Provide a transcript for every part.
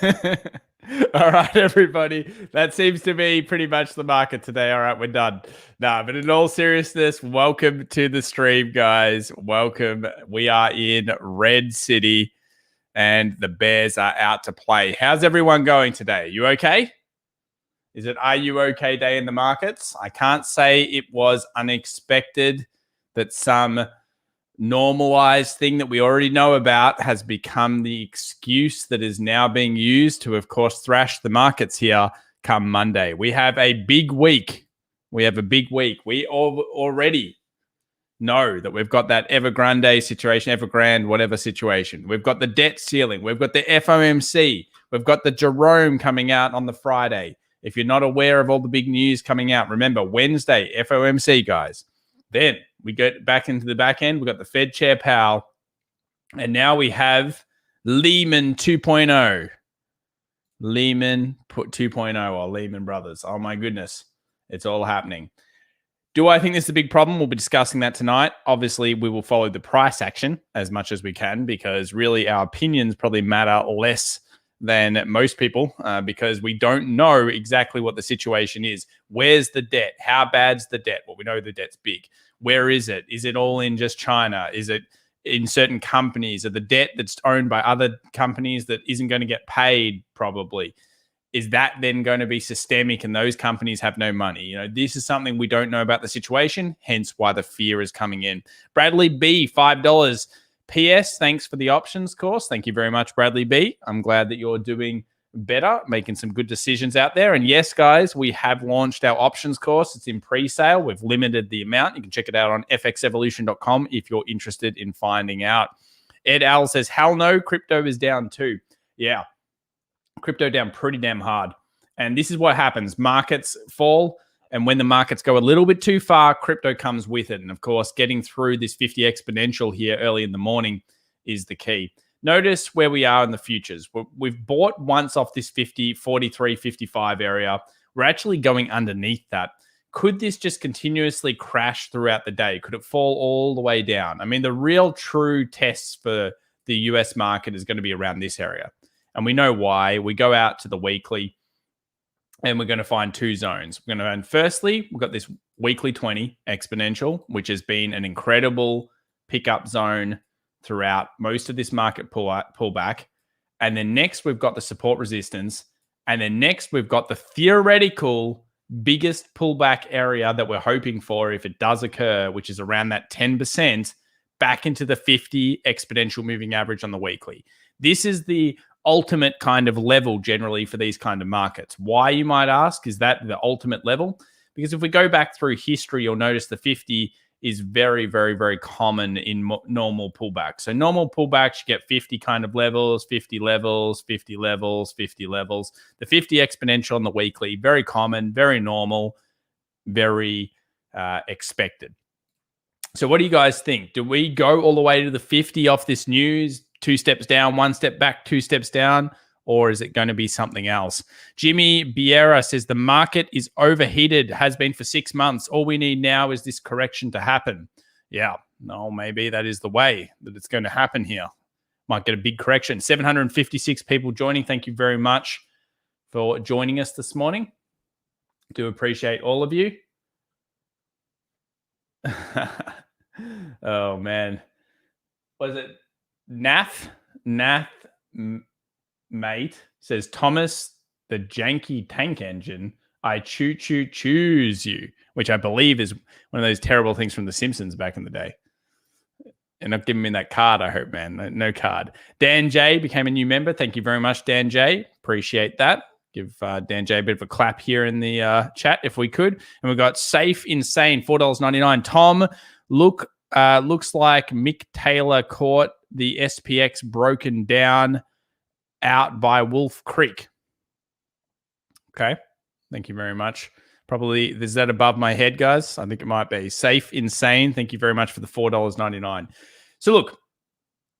All right, everybody. That seems to be pretty much the market today. All right, we're done. Nah, but in all seriousness, welcome to the stream, guys. Welcome. We are in Red City and the Bears are out to play. How's everyone going today? You okay? Is it are you okay day in the markets? I can't say it was unexpected that some normalized thing that we already know about has become the excuse that is now being used to, of course, thrash the markets here come Monday. We have a big week. We already know that we've got that Evergrande situation, Evergrande, whatever situation. We've got the debt ceiling. We've got the FOMC. We've got the Jerome coming out on the Friday. If you're not aware of all the big news coming out, remember, Wednesday, FOMC, guys. Then we get back into the back end. We've got the Fed Chair Powell. And now we have Lehman 2.0. Lehman 2.0 or Lehman Brothers. Oh, my goodness. It's all happening. Do I think this is a big problem? We'll be discussing that tonight. Obviously, we will follow the price action as much as we can because really our opinions probably matter less than most people because we don't know exactly what the situation is. Where's the debt? How bad's the debt? Well, we know the debt's big. Where is it? Is it all in just China? Is it in certain companies? Or the debt that's owned by other companies that isn't going to get paid probably? Is that then going to be systemic and those companies have no money? You know, this is something we don't know about the situation, hence why the fear is coming in. Bradley B, $5. PS, thanks for the options course. Thank you very much, Bradley B. I'm glad that you're doing better, making some good decisions out there. And yes, guys, we have launched our options course. It's in pre-sale. We've limited the amount. You can check it out on fxevolution.com if you're interested in finding out. Ed Al says, hell no, crypto is down too. Yeah, crypto down pretty damn hard. And this is what happens. Markets fall. And when the markets go a little bit too far, crypto comes with it. And of course, getting through this 50 exponential here early in the morning is the key. Notice where we are in the futures. We've bought once off this 50, 43, 55 area. We're actually going underneath that. Could this just continuously crash throughout the day? Could it fall all the way down? I mean, the real true tests for the US market is going to be around this area. And we know why. We go out to the weekly and we're going to find two zones. We're going to find, firstly, we've got this weekly 20 exponential, which has been an incredible pickup zone throughout most of this market pullback. And then next, we've got the support resistance. And then next, we've got the theoretical biggest pullback area that we're hoping for if it does occur, which is around that 10% back into the 50 exponential moving average on the weekly. This is the ultimate kind of level generally for these kind of markets. Why, you might ask, is that the ultimate level? Because if we go back through history, you'll notice the 50 is very, very, very common in normal pullbacks. So normal pullbacks, you get 50 kind of levels, 50 levels, 50 levels, 50 levels. The 50 exponential on the weekly, very common, very normal, very expected. So what do you guys think? Do we go all the way to the 50 off this news? 2 steps down, 1 step back, 2 steps down, or is it going to be something else? Jimmy Biera says the market is overheated, has been for 6 months. All we need now is this correction to happen. Yeah, no, maybe that is the way that it's going to happen here. Might get a big correction. 756 people joining. Thank you very much for joining us this morning. Do appreciate all of you. Oh, man. Was it? Nath, mate, says, Thomas, the janky tank engine, I choose you, which I believe is one of those terrible things from The Simpsons back in the day. And not giving me that card, I hope, man. No card. Dan J became a new member. Thank you very much, Dan J. Appreciate that. Give Dan J a bit of a clap here in the chat if we could. And we've got Safe Insane, $4.99. Tom, looks like Mick Taylor caught the SPX broken down out by Wolf Creek. Okay. Thank you very much. Probably, is that above my head, guys? I think it might be. Safe Insane. Thank you very much for the $4.99. So look,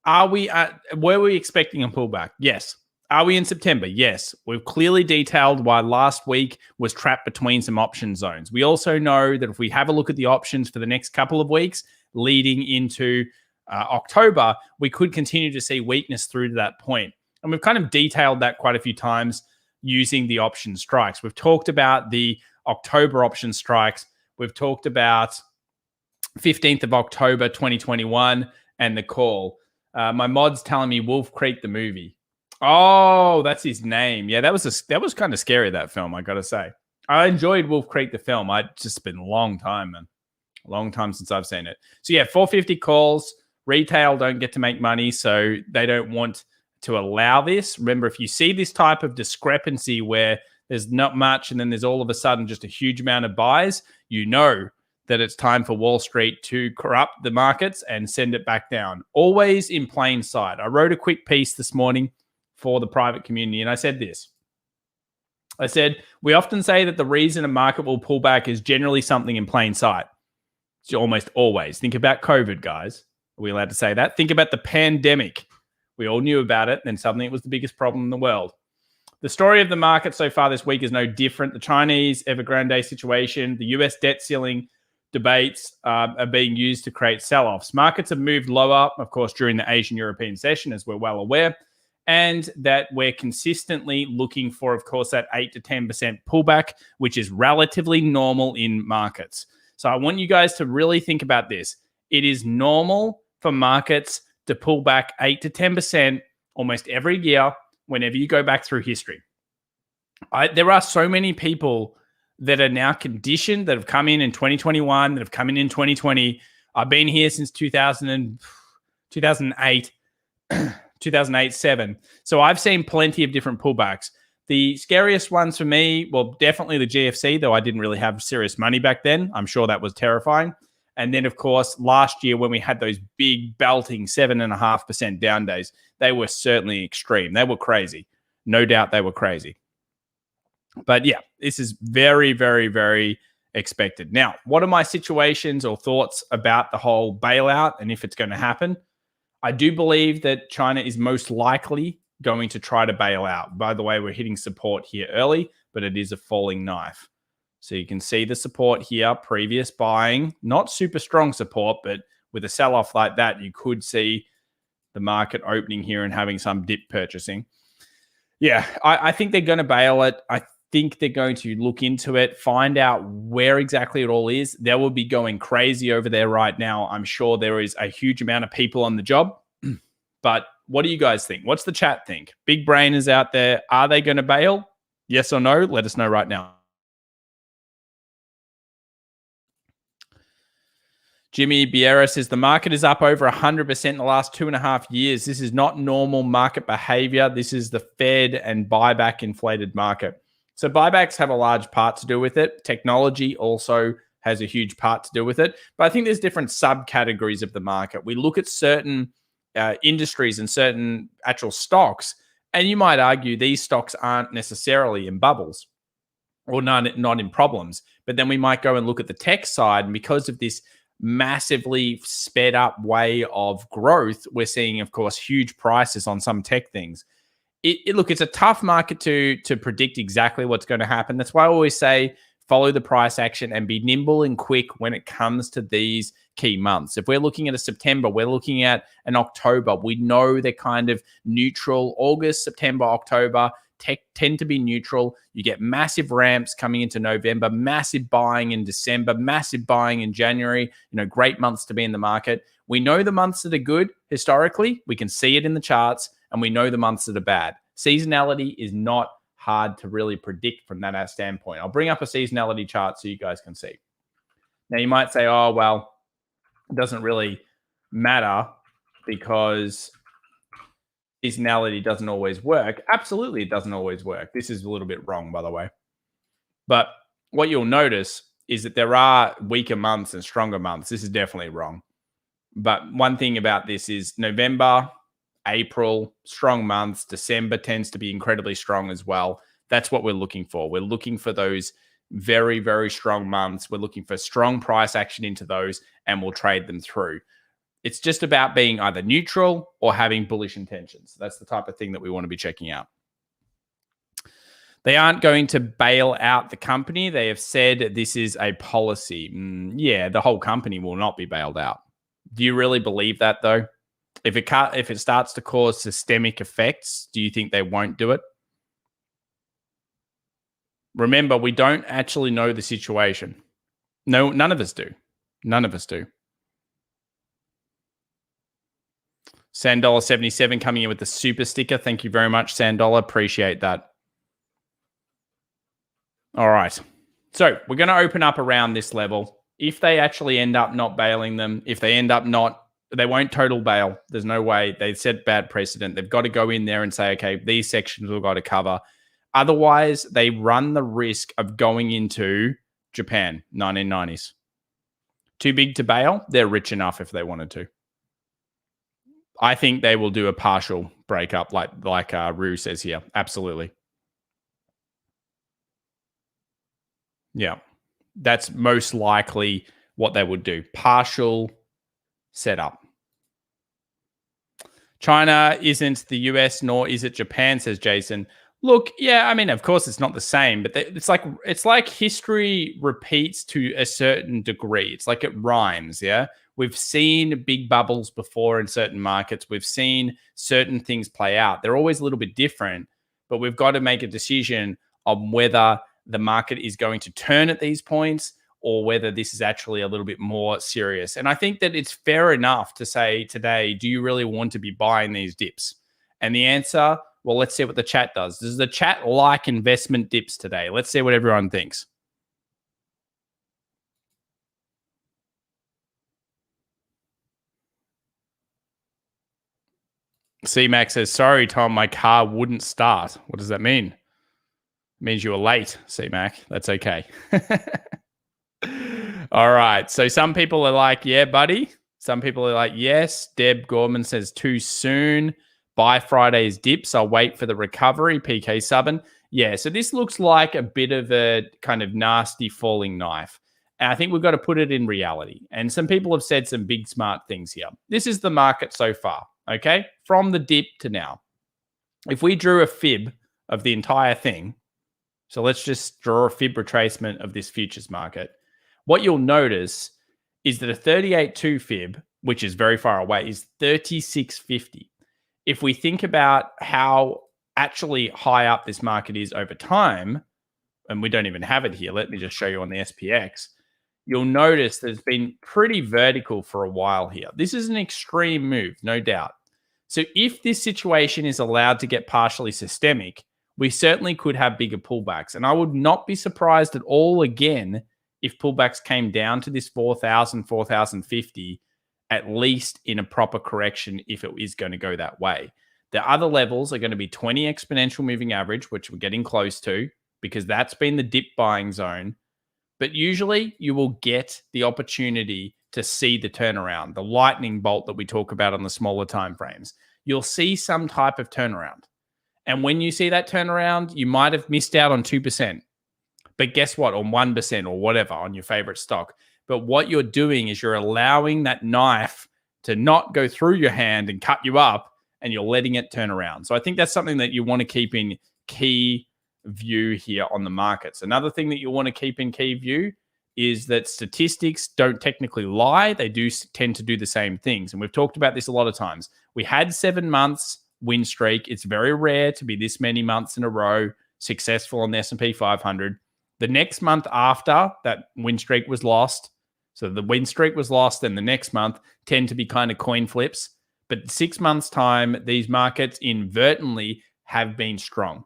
were we expecting a pullback? Yes. Are we in September? Yes. We've clearly detailed why last week was trapped between some option zones. We also know that if we have a look at the options for the next couple of weeks leading into October, we could continue to see weakness through to that point. And we've kind of detailed that quite a few times using the option strikes. We've talked about the October option strikes. We've talked about 15th of October 2021 and the call. My mod's telling me Wolf Creek the movie. Oh, that's his name. Yeah, that was kind of scary, that film, I got to say. I enjoyed Wolf Creek the film. It's just been a long time, man. A long time since I've seen it. So yeah, 450 calls. Retail don't get to make money, so they don't want to allow this. Remember, if you see this type of discrepancy where there's not much and then there's all of a sudden just a huge amount of buys, you know that it's time for Wall Street to corrupt the markets and send it back down. Always in plain sight. I wrote a quick piece this morning for the private community, and I said this. I said, we often say that the reason a market will pull back is generally something in plain sight. It's almost always. Think about COVID, guys. Are we allowed to say that? Think about the pandemic. We all knew about it, and suddenly it was the biggest problem in the world. The story of the market so far this week is no different. The Chinese Evergrande situation, the US debt ceiling debates are being used to create sell-offs. Markets have moved lower, of course, during the Asian-European session, as we're well aware, and that we're consistently looking for, of course, that 8 to 10% pullback, which is relatively normal in markets. So I want you guys to really think about this. It is normal for markets to pull back 8 to 10% almost every year whenever you go back through history. There are so many people that are now conditioned, that have come in 2021, that have come in 2020. I've been here since 2008, 2007. So I've seen plenty of different pullbacks. The scariest ones for me, well, definitely the GFC, though I didn't really have serious money back then. I'm sure that was terrifying. And then, of course, last year when we had those big belting 7.5% down days, they were certainly extreme. They were crazy. No doubt they were crazy. But yeah, this is very, very, very expected. Now, what are my situations or thoughts about the whole bailout and if it's going to happen? I do believe that China is most likely going to try to bail out. By the way, we're hitting support here early, but it is a falling knife. So you can see the support here, previous buying, not super strong support, but with a sell-off like that, you could see the market opening here and having some dip purchasing. Yeah, I think they're going to bail it. I think they're going to look into it, find out where exactly it all is. They will be going crazy over there right now. I'm sure there is a huge amount of people on the job. But what do you guys think? What's the chat think? Big brainers out there. Are they going to bail? Yes or no? Let us know right now. Jimmy Biera says the market is up over 100% in the last 2.5 years. This is not normal market behavior. This is the Fed and buyback inflated market. So buybacks have a large part to do with it. Technology also has a huge part to do with it. But I think there's different subcategories of the market. We look at certain industries and certain actual stocks, and you might argue these stocks aren't necessarily in bubbles or not in problems. But then we might go and look at the tech side, and because of this massively sped up way of growth, we're seeing, of course, huge prices on some tech things. Look, it's a tough market to predict exactly what's going to happen. That's why I always say follow the price action and be nimble and quick when it comes to these key months. If we're looking at a September, we're looking at an October. We know they're kind of neutral. August, September, October tend to be neutral. You get massive ramps coming into November, massive buying in December, massive buying in January. Great months to be in the market. We know the months that are good historically. We can see it in the charts, and we know the months that are bad. Seasonality is not hard to really predict from that standpoint. I'll bring up a seasonality chart so you guys can see. Now, you might say, oh, well, it doesn't really matter because seasonality doesn't always work. Absolutely, it doesn't always work. This is a little bit wrong, by the way. But what you'll notice is that there are weaker months and stronger months. This is definitely wrong. But one thing about this is November, April, strong months. December tends to be incredibly strong as well. That's what we're looking for. We're looking for those very, very strong months. We're looking for strong price action into those, and we'll trade them through. It's just about being either neutral or having bullish intentions. That's the type of thing that we want to be checking out. They aren't going to bail out the company. They have said this is a policy. Yeah, the whole company will not be bailed out. Do you really believe that, though? If it starts to cause systemic effects, do you think they won't do it? Remember, we don't actually know the situation. No, none of us do. None of us do. Sandola77 coming in with the super sticker. Thank you very much, Sandola. Appreciate that. All right. So we're going to open up around this level. If they actually end up not bailing them, if they end up not, they won't total bail. There's no way. They set bad precedent. They've got to go in there and say, okay, these sections we've got to cover. Otherwise, they run the risk of going into Japan, 1990s. Too big to bail? They're rich enough if they wanted to. I think they will do a partial breakup like Rue says here. Absolutely. Yeah. That's most likely what they would do. Partial setup. China isn't the US, nor is it Japan, says Jason. Look, yeah, I mean, of course, it's not the same, but it's like history repeats to a certain degree. It's like it rhymes, yeah? We've seen big bubbles before in certain markets. We've seen certain things play out. They're always a little bit different, but we've got to make a decision on whether the market is going to turn at these points or whether this is actually a little bit more serious. And I think that it's fair enough to say today, do you really want to be buying these dips? And the answer, well, let's see what the chat does. Does the chat like investment dips today? Let's see what everyone thinks. C-Max says, sorry, Tom, my car wouldn't start. What does that mean? It means you were late, C-Mac. That's okay. All right. So some people are like, yeah, buddy. Some people are like, yes. Deb Gorman says, too soon. Buy Friday's dips. I'll wait for the recovery. PK Subban. Yeah, so this looks like a bit of a kind of nasty falling knife. And I think we've got to put it in reality. And some people have said some big smart things here. This is the market so far, okay? From the dip to now. If we drew a fib of the entire thing, so let's just draw a fib retracement of this futures market. What you'll notice is that a 38.2 fib, which is very far away, is 36.50. If we think about how actually high up this market is over time, and we don't even have it here, let me just show you on the SPX, you'll notice that it's been pretty vertical for a while here. This is an extreme move, no doubt. So if this situation is allowed to get partially systemic, we certainly could have bigger pullbacks. And I would not be surprised at all again if pullbacks came down to this 4,000, 4,050, at least in a proper correction if it is going to go that way. The other levels are going to be 20 exponential moving average, which we're getting close to because that's been the dip buying zone. But usually you will get the opportunity to see the turnaround, the lightning bolt that we talk about on the smaller time frames. You'll see some type of turnaround. And when you see that turnaround, you might have missed out on 2%. But guess what? On 1% or whatever on your favorite stock. But what you're doing is you're allowing that knife to not go through your hand and cut you up, and you're letting it turn around. So I think that's something that you want to keep in key view here on the markets. Another thing that you want to keep in key view is that statistics don't technically lie. They do tend to do the same things. And we've talked about this a lot of times. We had 7 months win streak. It's very rare to be this many months in a row successful on the S&P 500. The next month after that win streak was lost, so the win streak was lost, and the next month tend to be kind of coin flips. But 6 months' time, these markets inadvertently have been strong.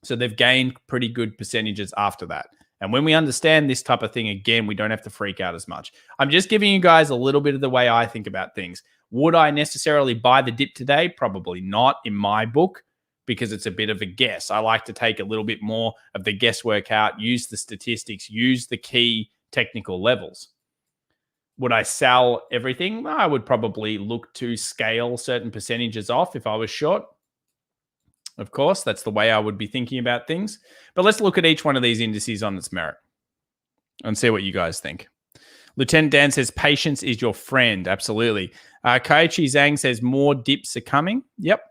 So they've gained pretty good percentages after that. And when we understand this type of thing, again, we don't have to freak out as much. I'm just giving you guys a little bit of the way I think about things. Would I necessarily buy the dip today? Probably not in my book, because it's a bit of a guess. I like to take a little bit more of the guesswork out, use the statistics, use the key technical levels. Would I sell everything? I would probably look to scale certain percentages off if I was short. Of course, that's the way I would be thinking about things. But let's look at each one of these indices on its merit and see what you guys think. Lieutenant Dan says, patience is your friend. Absolutely. Kaiichi Zhang says, more dips are coming. Yep.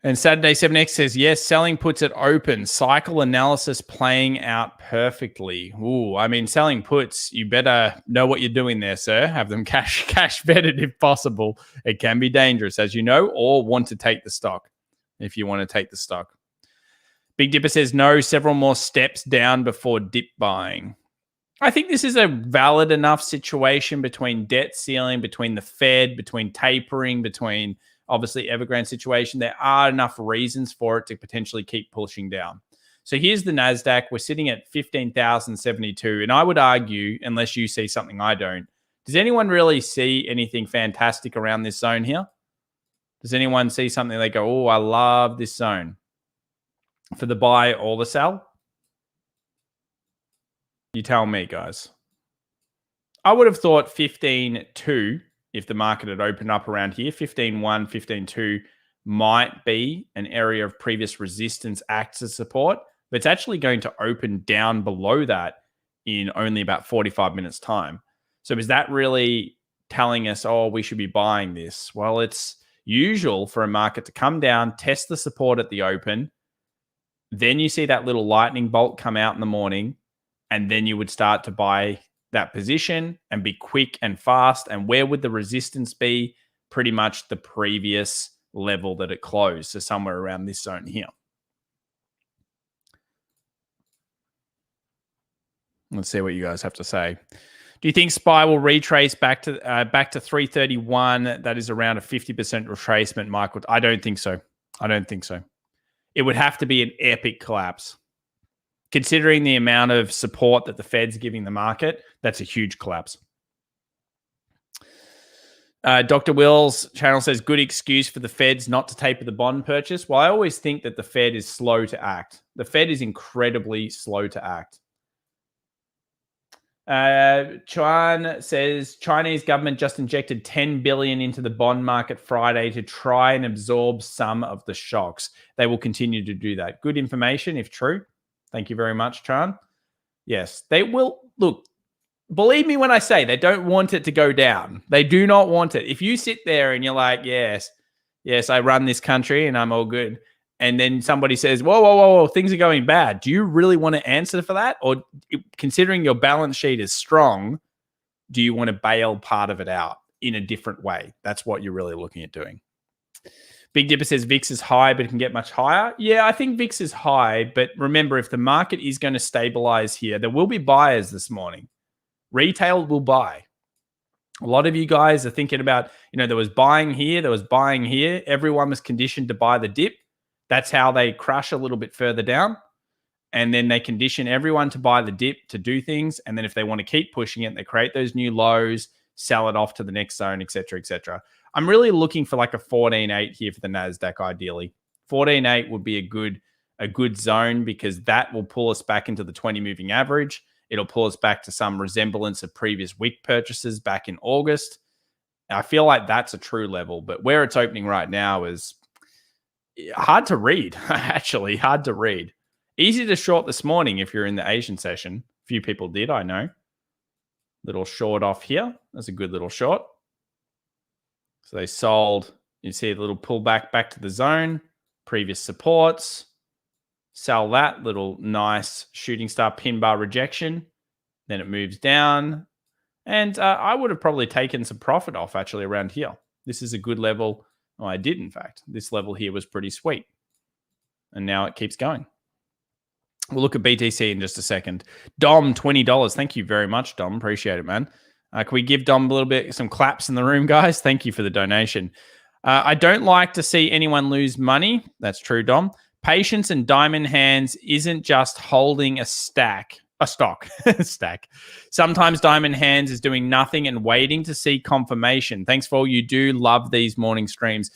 And Saturday 7X says, yes, selling puts it open. Cycle analysis playing out perfectly. Ooh, I mean, selling puts, you better know what you're doing there, sir. Have them cash vetted if possible. It can be dangerous, as you know, or want to take the stock if you want to take the stock. Big Dipper says, no, several more steps down before dip buying. I think this is a valid enough situation between debt ceiling, between the Fed, between tapering, between obviously Evergrande situation. There are enough reasons for it to potentially keep pushing down. So here's the Nasdaq. We're sitting at 15,072. And I would argue, unless you see something I don't, does anyone really see anything fantastic around this zone here? Does anyone see something they go, oh, I love this zone for the buy or the sell? You tell me, guys. I would have thought 15.2 if the market had opened up around here. 15.1, 15.2 might be an area of previous resistance, acts as support, but it's actually going to open down below that in only about 45 minutes time. So is that really telling us, oh, we should be buying this? Well, it's usual for a market to come down, test the support at the open, then you see that little lightning bolt come out in the morning, and then you would start to buy that position and be quick and fast. And where would the resistance be? Pretty much the previous level that it closed. So somewhere around this zone here. Let's see what you guys have to say. Do you think SPY will retrace back to 331? That is around a 50% retracement, Michael. I don't think so. I don't think so. It would have to be an epic collapse. Considering the amount of support that the Fed's giving the market, that's a huge collapse. Dr. Will's channel says, good excuse for the Feds not to taper the bond purchase. Well, I always think that the Fed is slow to act. The Fed is incredibly slow to act. Chuan says, Chinese government just injected 10 billion into the bond market Friday to try and absorb some of the shocks. They will continue to do that. Good information, if true. Thank you very much, Chan. Yes, they will. Look, believe me when I say they don't want it to go down. They do not want it. If you sit there and you're like, yes, I run this country and I'm all good, and then somebody says, whoa, things are going bad, do you really want to answer for that? Or considering your balance sheet is strong, do you want to bail part of it out in a different way? That's what you're really looking at doing. Big Dipper says VIX is high, but it can get much higher. Yeah, I think VIX is high, but remember, if the market is going to stabilize here, there will be buyers this morning. Retail will buy. A lot of you guys are thinking about, there was buying here, there was buying here. Everyone was conditioned to buy the dip. That's how they crush a little bit further down. And then they condition everyone to buy the dip to do things. And then if they want to keep pushing it, they create those new lows, sell it off to the next zone, et cetera, et cetera. I'm really looking for like a 14.8 here for the Nasdaq. Ideally, 14.8 would be a good zone, because that will pull us back into the 20 moving average. It'll pull us back to some resemblance of previous wick purchases back in August. I feel like that's a true level, but where it's opening right now is hard to read. Actually, hard to read. Easy to short this morning if you're in the Asian session. Few people did, I know. Little short off here. That's a good little short. So they sold, you see a little pullback back to the zone, previous supports, sell that little nice shooting star pin bar rejection. Then it moves down. And I would have probably taken some profit off actually around here. This is a good level. Oh, I did, in fact. This level here was pretty sweet. And now it keeps going. We'll look at BTC in just a second. Dom, $20. Thank you very much, Dom. Appreciate it, man. Can we give Dom a little bit, some claps in the room, guys? Thank you for the donation. I don't like to see anyone lose money. That's true, Dom. Patience and diamond hands isn't just holding a stock. Stack. Sometimes diamond hands is doing nothing and waiting to see confirmation. Thanks for all you do. Love these morning streams.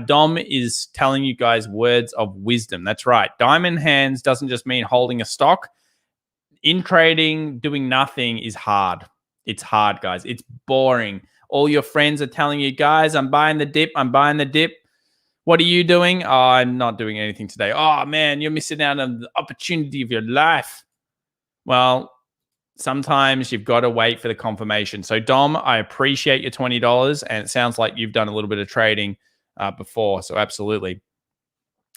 Dom is telling you guys words of wisdom. That's right. Diamond hands doesn't just mean holding a stock. In trading, doing nothing is hard. It's hard, guys. It's boring. All your friends are telling you, guys, I'm buying the dip. I'm buying the dip. What are you doing? Oh, I'm not doing anything today. Oh, man, you're missing out on the opportunity of your life. Well, sometimes you've got to wait for the confirmation. So, Dom, I appreciate your $20, and it sounds like you've done a little bit of trading before. So, absolutely.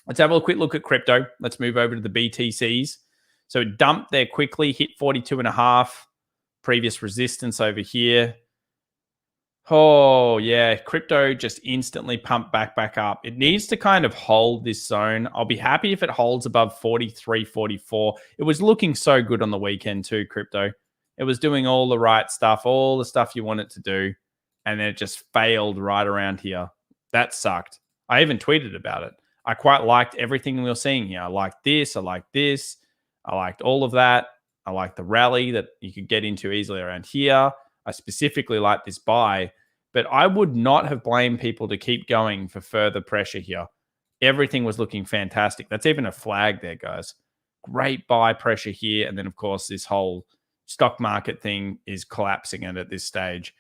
Let's have a quick look at crypto. Let's move over to the BTCs. So it dumped there quickly, hit 42.5, previous resistance over here. Oh, yeah. Crypto just instantly pumped back up. It needs to kind of hold this zone. I'll be happy if it holds above 43, 44. It was looking so good on the weekend too, crypto. It was doing all the right stuff, all the stuff you want it to do. And then it just failed right around here. That sucked. I even tweeted about it. I quite liked everything we were seeing here. I liked this. I liked this. I liked all of that. I liked the rally that you could get into easily around here. I specifically like this buy, but I would not have blamed people to keep going for further pressure here. Everything was looking fantastic. That's even a flag there, guys. Great buy pressure here. And then, of course, this whole stock market thing is collapsing it at this stage.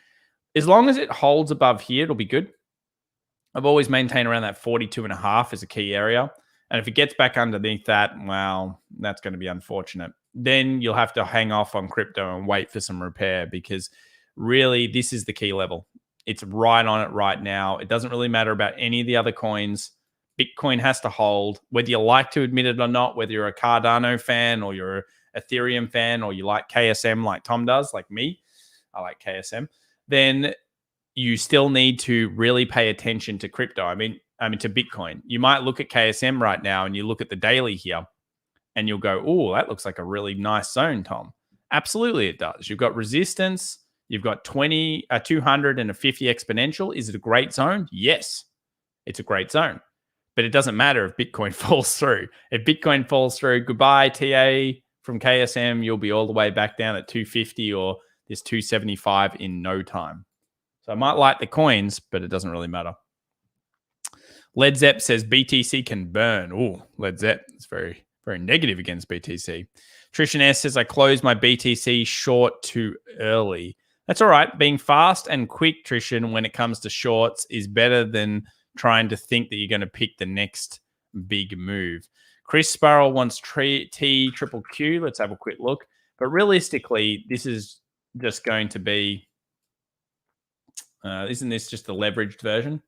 As long as it holds above here, it'll be good. I've always maintained around that 42.5 as a key area. And if it gets back underneath that, well, that's going to be unfortunate. Then you'll have to hang off on crypto and wait for some repair, because really this is the key level. It's right on it right now. It doesn't really matter about any of the other coins. Bitcoin has to hold, whether you like to admit it or not, whether you're a Cardano fan or you're an Ethereum fan or you like KSM like Tom does, like me. I like KSM. Then you still need to really pay attention to crypto. I mean to Bitcoin. You might look at KSM right now and you look at the daily here and you'll go, oh, that looks like a really nice zone, Tom. Absolutely it does. You've got resistance. You've got 200 and a 50 exponential. Is it a great zone? Yes, it's a great zone. But it doesn't matter if Bitcoin falls through. If Bitcoin falls through, goodbye, TA from KSM. You'll be all the way back down at 250 or this 275 in no time. So I might like the coins, but it doesn't really matter. Led Zepp says BTC can burn. Oh, Led Zepp. It's very, very negative against BTC. Trishan S says, I closed my BTC short too early. That's all right. Being fast and quick, Trishan, when it comes to shorts is better than trying to think that you're going to pick the next big move. Chris Sparrow wants T triple Q. Let's have a quick look. But realistically, this is just going to be, isn't this just the leveraged version?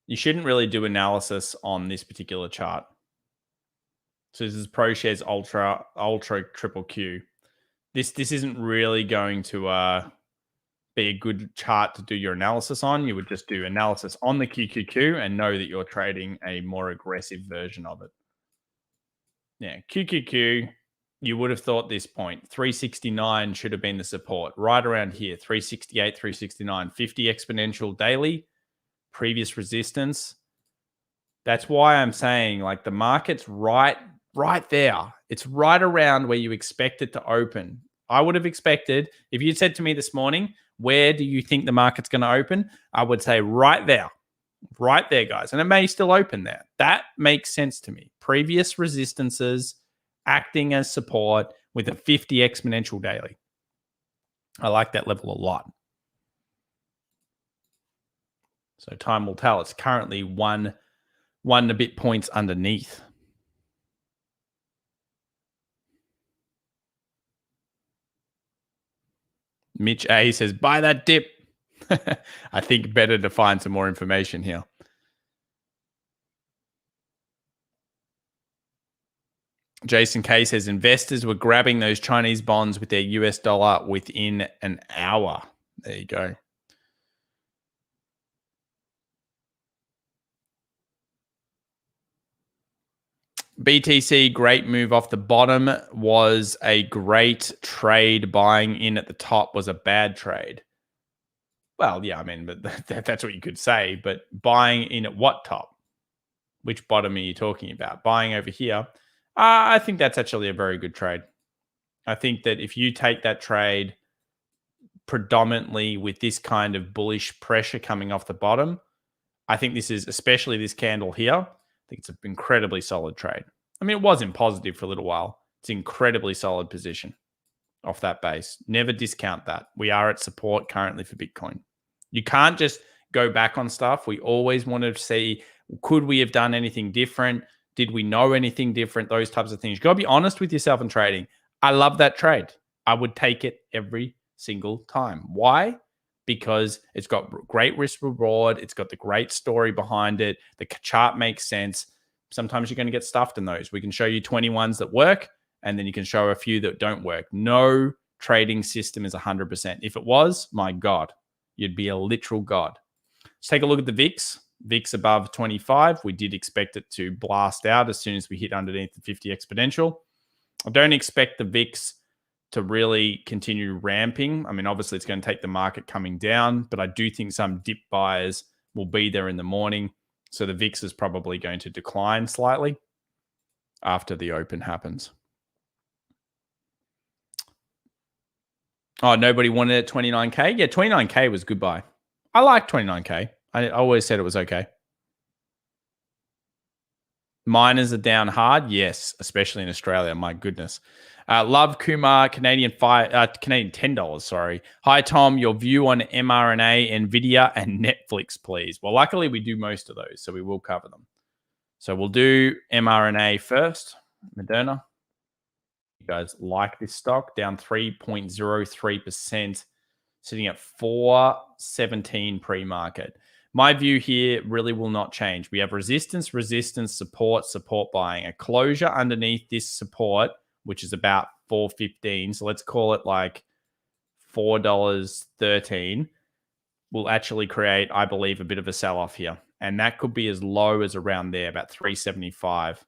You shouldn't really do analysis on this particular chart. So this is ProShares Ultra Triple Q. This isn't really going to be a good chart to do your analysis on. You would just do analysis on the QQQ and know that you're trading a more aggressive version of it. Yeah, QQQ, you would have thought this point, 369 should have been the support. Right around here, 368, 369, 50 exponential daily, previous resistance. That's why I'm saying, like, the market's right there. It's right around where you expect it to open. I would have expected, if you said to me this morning, where do you think the market's going to open? I would say right there, guys. And it may still open there. That makes sense to me. Previous resistances acting as support with a 50 exponential daily. I like that level a lot. So time will tell. It's currently one and a bit points underneath. Mitch A says, buy that dip. I think better to find some more information here. Jason K says, investors were grabbing those Chinese bonds with their US dollar within an hour. There you go. BTC, great move off the bottom, was a great trade. Buying in at the top was a bad trade. Well, yeah, I mean, but that's what you could say. But buying in at what top? Which bottom are you talking about? Buying over here? I think that's actually a very good trade. I think that if you take that trade predominantly with this kind of bullish pressure coming off the bottom, I think this is, especially this candle here, I think it's an incredibly solid trade. I mean, it was in positive for a little while. It's an incredibly solid position off that base. Never discount that. We are at support currently for Bitcoin. You can't just go back on stuff. We always want to see, could we have done anything different? Did we know anything different? Those types of things. You got to be honest with yourself in trading. I love that trade. I would take it every single time. Why? Because it's got great risk reward. It's got the great story behind it. The chart makes sense. sometimes you're going to get stuffed in those. We can show you 21s that work, and then you can show a few that don't work. No trading system is 100%. If it was, my God, you'd be a literal god. Let's take a look at the VIX. VIX above 25. We did expect it to blast out as soon as we hit underneath the 50 exponential. I don't expect the VIX to really continue ramping. I mean, obviously, it's going to take the market coming down, but I do think some dip buyers will be there in the morning. So the VIX is probably going to decline slightly after the open happens. Oh, nobody wanted it at 29K? Yeah, 29K was good buy. I like 29K. I always said it was okay. Miners are down hard. Yes, especially in Australia. My goodness. Love Kumar, Canadian $10. Sorry. Hi, Tom. Your view on mRNA, NVIDIA, and Netflix, please. Well, luckily, we do most of those, so we will cover them. So we'll do mRNA first. Moderna. You guys like this stock? Down 3.03%, sitting at 417 pre-market. My view here really will not change. We have resistance, support buying. A closure underneath this support, which is about 415. So let's call it like $4.13, will actually create, I believe, a bit of a sell-off here. And that could be as low as around there, about 375.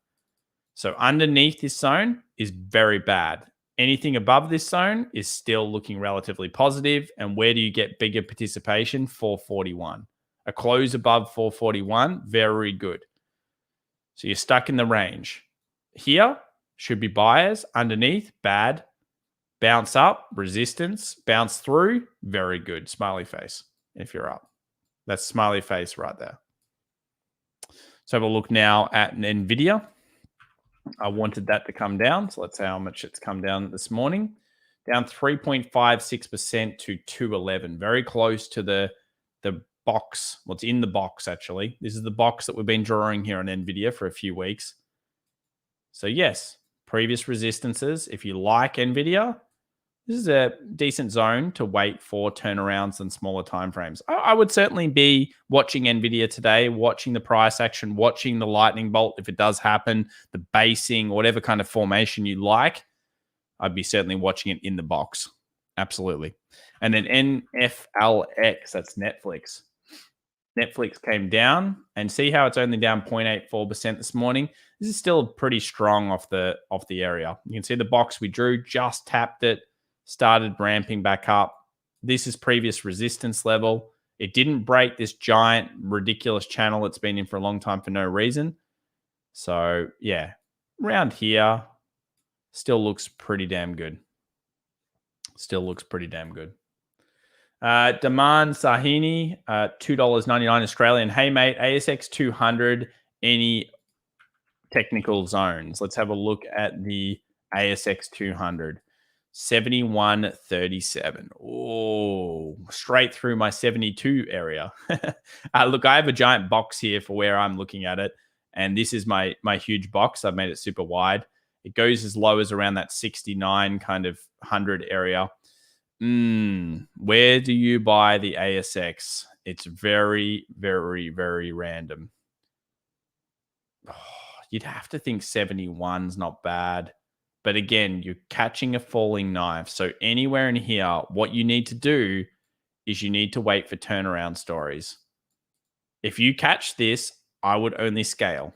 So underneath this zone is very bad. Anything above this zone is still looking relatively positive. And where do you get bigger participation? 441. A close above 441, very good. So you're stuck in the range. Here should be buyers. Underneath, bad. Bounce up, resistance. Bounce through, very good. Smiley face if you're up. That's smiley face right there. Let's have a look now at NVIDIA. I wanted that to come down. So let's see how much it's come down this morning. Down 3.56% to 211. Very close to the box. What's in the box, actually. This is the box that we've been drawing here on NVIDIA for a few weeks. So yes, previous resistances. If you like NVIDIA, this is a decent zone to wait for turnarounds and smaller timeframes. I would certainly be watching NVIDIA today, watching the price action, watching the lightning bolt if it does happen, the basing, whatever kind of formation you like. I'd be certainly watching it in the box. Absolutely. And then NFLX, that's Netflix. Netflix came down, and see how it's only down 0.84% this morning. This is still pretty strong off the area. You can see the box we drew, just tapped it, started ramping back up. This is previous resistance level. It didn't break this giant, ridiculous channel it's been in for a long time for no reason. So yeah, around here, still looks pretty damn good. Still looks pretty damn good. Daman Sahini, $2.99 Australian. Hey, mate, ASX 200, any technical zones? Let's have a look at the ASX 200. 71.37. Oh, straight through my 72 area. Look, I have a giant box here for where I'm looking at it. And this is my huge box. I've made it super wide. It goes as low as around that 69 kind of 100 area. Where do you buy the ASX? It's very, very, very random. Oh, you'd have to think 71's not bad. But again, you're catching a falling knife. So anywhere in here, what you need to do is you need to wait for turnaround stories. If you catch this, I would only scale,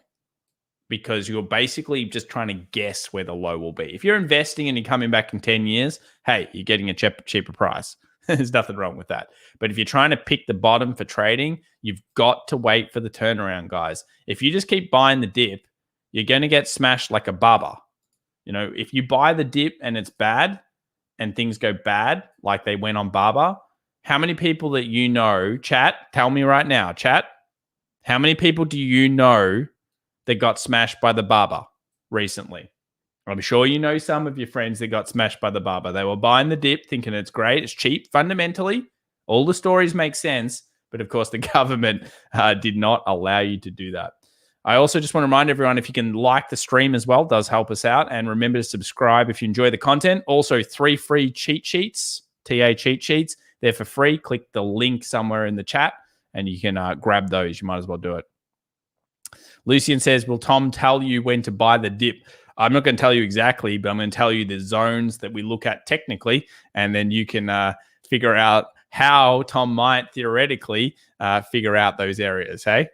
because you're basically just trying to guess where the low will be. If you're investing and you're coming back in 10 years, hey, you're getting a cheaper price. There's nothing wrong with that. But if you're trying to pick the bottom for trading, you've got to wait for the turnaround, guys. If you just keep buying the dip, you're going to get smashed like a Baba. You know, if you buy the dip and it's bad and things go bad, like they went on Baba, how many people that you know, chat, tell me right now, chat, how many people do you know that got smashed by the Baba recently? I'm sure you know some of your friends that got smashed by the Baba. They were buying the dip thinking it's great, it's cheap. Fundamentally, all the stories make sense. But of course, the government did not allow you to do that. I also just want to remind everyone, if you can like the stream as well, does help us out. And remember to subscribe if you enjoy the content. Also, 3 free cheat sheets, TA cheat sheets. They're for free. Click the link somewhere in the chat and you can grab those. You might as well do it. Lucian says, will Tom tell you when to buy the dip? I'm not going to tell you exactly, but I'm going to tell you the zones that we look at technically, and then you can figure out how Tom might theoretically figure out those areas, hey?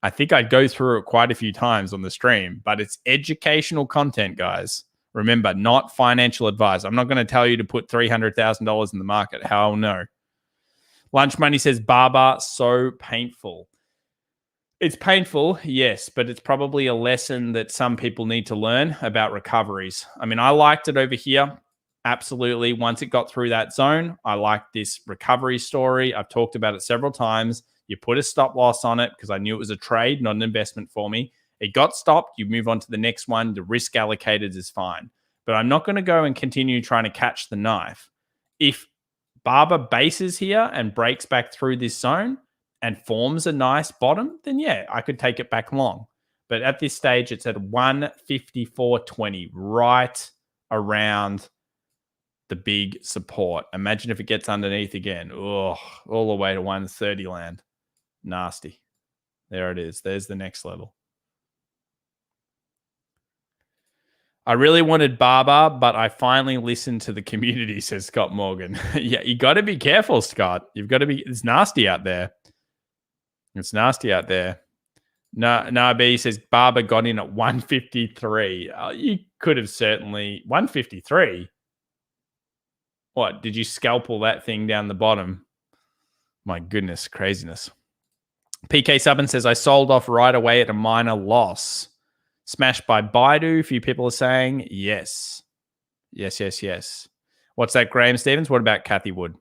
I think I'd go through it quite a few times on the stream, but it's educational content, guys. Remember, not financial advice. I'm not going to tell you to put $300,000 in the market. Hell no. Lunch Money says, Baba, so painful. It's painful, yes, but it's probably a lesson that some people need to learn about recoveries. I mean, I liked it over here. Absolutely. Once it got through that zone, I liked this recovery story. I've talked about it several times. You put a stop loss on it because I knew it was a trade, not an investment for me. It got stopped. You move on to the next one. The risk allocated is fine. But I'm not going to go and continue trying to catch the knife. If Baba bases here and breaks back through this zone and forms a nice bottom, then yeah, I could take it back long. But at this stage, it's at 154.20, right around the big support. Imagine if it gets underneath again. Oh, all the way to 130 land. Nasty. There it is. There's the next level. I really wanted Baba, but I finally listened to the community, says Scott Morgan. Yeah, you got to be careful, Scott. You've got to be, it's nasty out there. It's nasty out there. Nabi says Baba got in at 153. You could have certainly, 153. What, did you scalpel that thing down the bottom? My goodness, craziness. PK Subban says, I sold off right away at a minor loss. Smashed by Baidu, a few people are saying. Yes. Yes. What's that, Graham Stevens? What about Kathy Wood?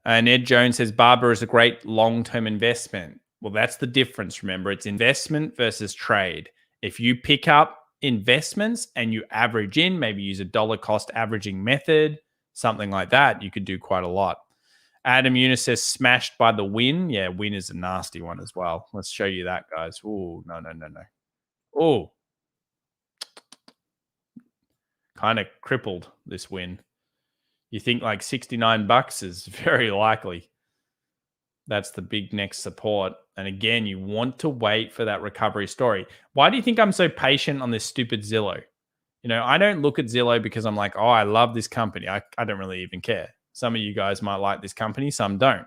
And Ed Jones says, Baba is a great long-term investment. Well, that's the difference, remember. It's investment versus trade. If you pick up investments and you average in, maybe use a dollar cost averaging method, something like that, you could do quite a lot. Adam Eunice says smashed by the win. Yeah, win is a nasty one as well. Let's show you that, guys. Oh, no. Oh, kind of crippled this win. You think like $69 is very likely. That's the big next support. And again, you want to wait for that recovery story. Why do you think I'm so patient on this stupid Zillow? You know, I don't look at Zillow because I'm like, oh, I love this company. I don't really even care. Some of you guys might like this company. Some don't.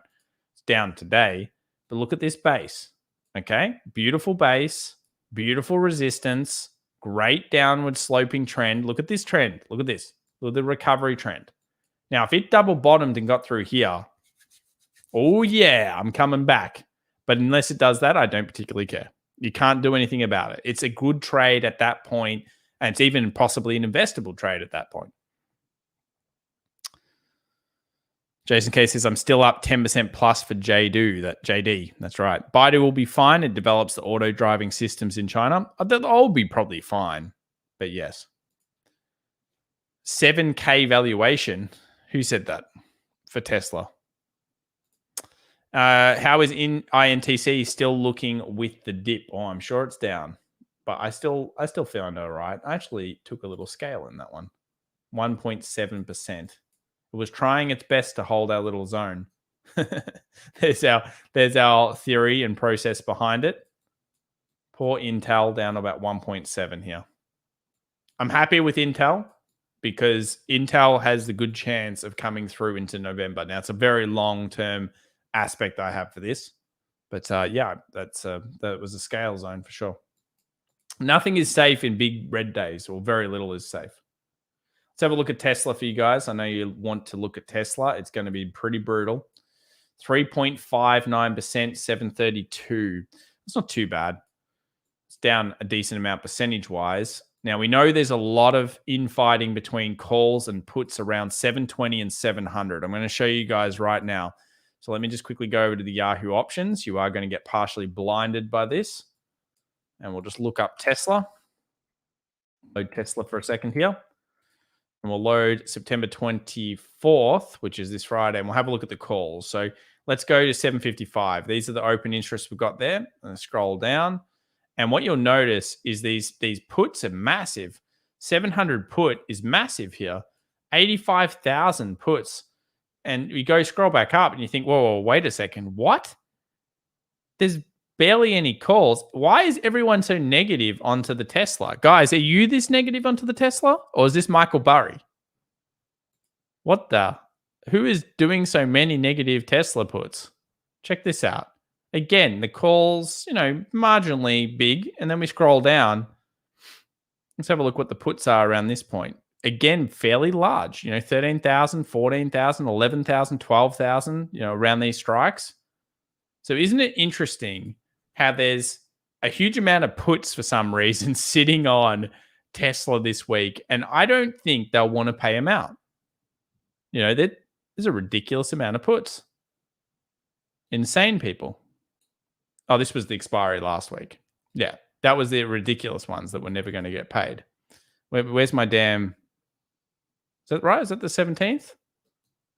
It's down today. But look at this base. Okay. Beautiful base. Beautiful resistance. Great downward sloping trend. Look at this trend. Look at this. Look at the recovery trend. Now, if it double bottomed and got through here, oh yeah, I'm coming back. But unless it does that, I don't particularly care. You can't do anything about it. It's a good trade at that point, and it's even possibly an investable trade at that point. Jason K says, I'm still up 10% plus for JD. That's right. Baidu will be fine. It develops the auto driving systems in China. They'll all be probably fine. But yes. 7K valuation. Who said that for Tesla? How is INTC still looking with the dip? Oh, I'm sure it's down. But I still found it all right. I actually took a little scale in that one. 1.7%. It was trying its best to hold our little zone. There's our theory and process behind it. Poor Intel down about 1.7 here. I'm happy with Intel because Intel has the good chance of coming through into November. Now, it's a very long-term aspect I have for this. But yeah, that was a scale zone for sure. Nothing is safe in big red days, or very little is safe. Let's have a look at Tesla for you guys. I know you want to look at Tesla. It's going to be pretty brutal. 3.59%, 732. It's not too bad. It's down a decent amount percentage-wise. Now, we know there's a lot of infighting between calls and puts around 720 and 700. I'm going to show you guys right now. So let me just quickly go over to the Yahoo options. You are going to get partially blinded by this. And we'll just look up Tesla. Load Tesla for a second here. And we'll load September 24th, which is this Friday, and we'll have a look at the calls. So let's go to 755. These are the open interests we've got there. And scroll down. And what you'll notice is these puts are massive. 700 put is massive here. 85,000 puts. And you go scroll back up and you think, whoa, wait a second. What? There's barely any calls. Why is everyone so negative onto the Tesla? Guys, are you this negative onto the Tesla? Or is this Michael Burry? What the? Who is doing so many negative Tesla puts? Check this out. Again, the calls, marginally big. And then we scroll down. Let's have a look what the puts are around this point. Again, fairly large, 13,000, 14,000, 11,000, 12,000, around these strikes. So isn't it interesting how there's a huge amount of puts for some reason sitting on Tesla this week? And I don't think they'll want to pay them out. There's a ridiculous amount of puts. Insane people. Oh, this was the expiry last week. Yeah, that was the ridiculous ones that were never going to get paid. Where's my damn... Is that right? Is that the 17th?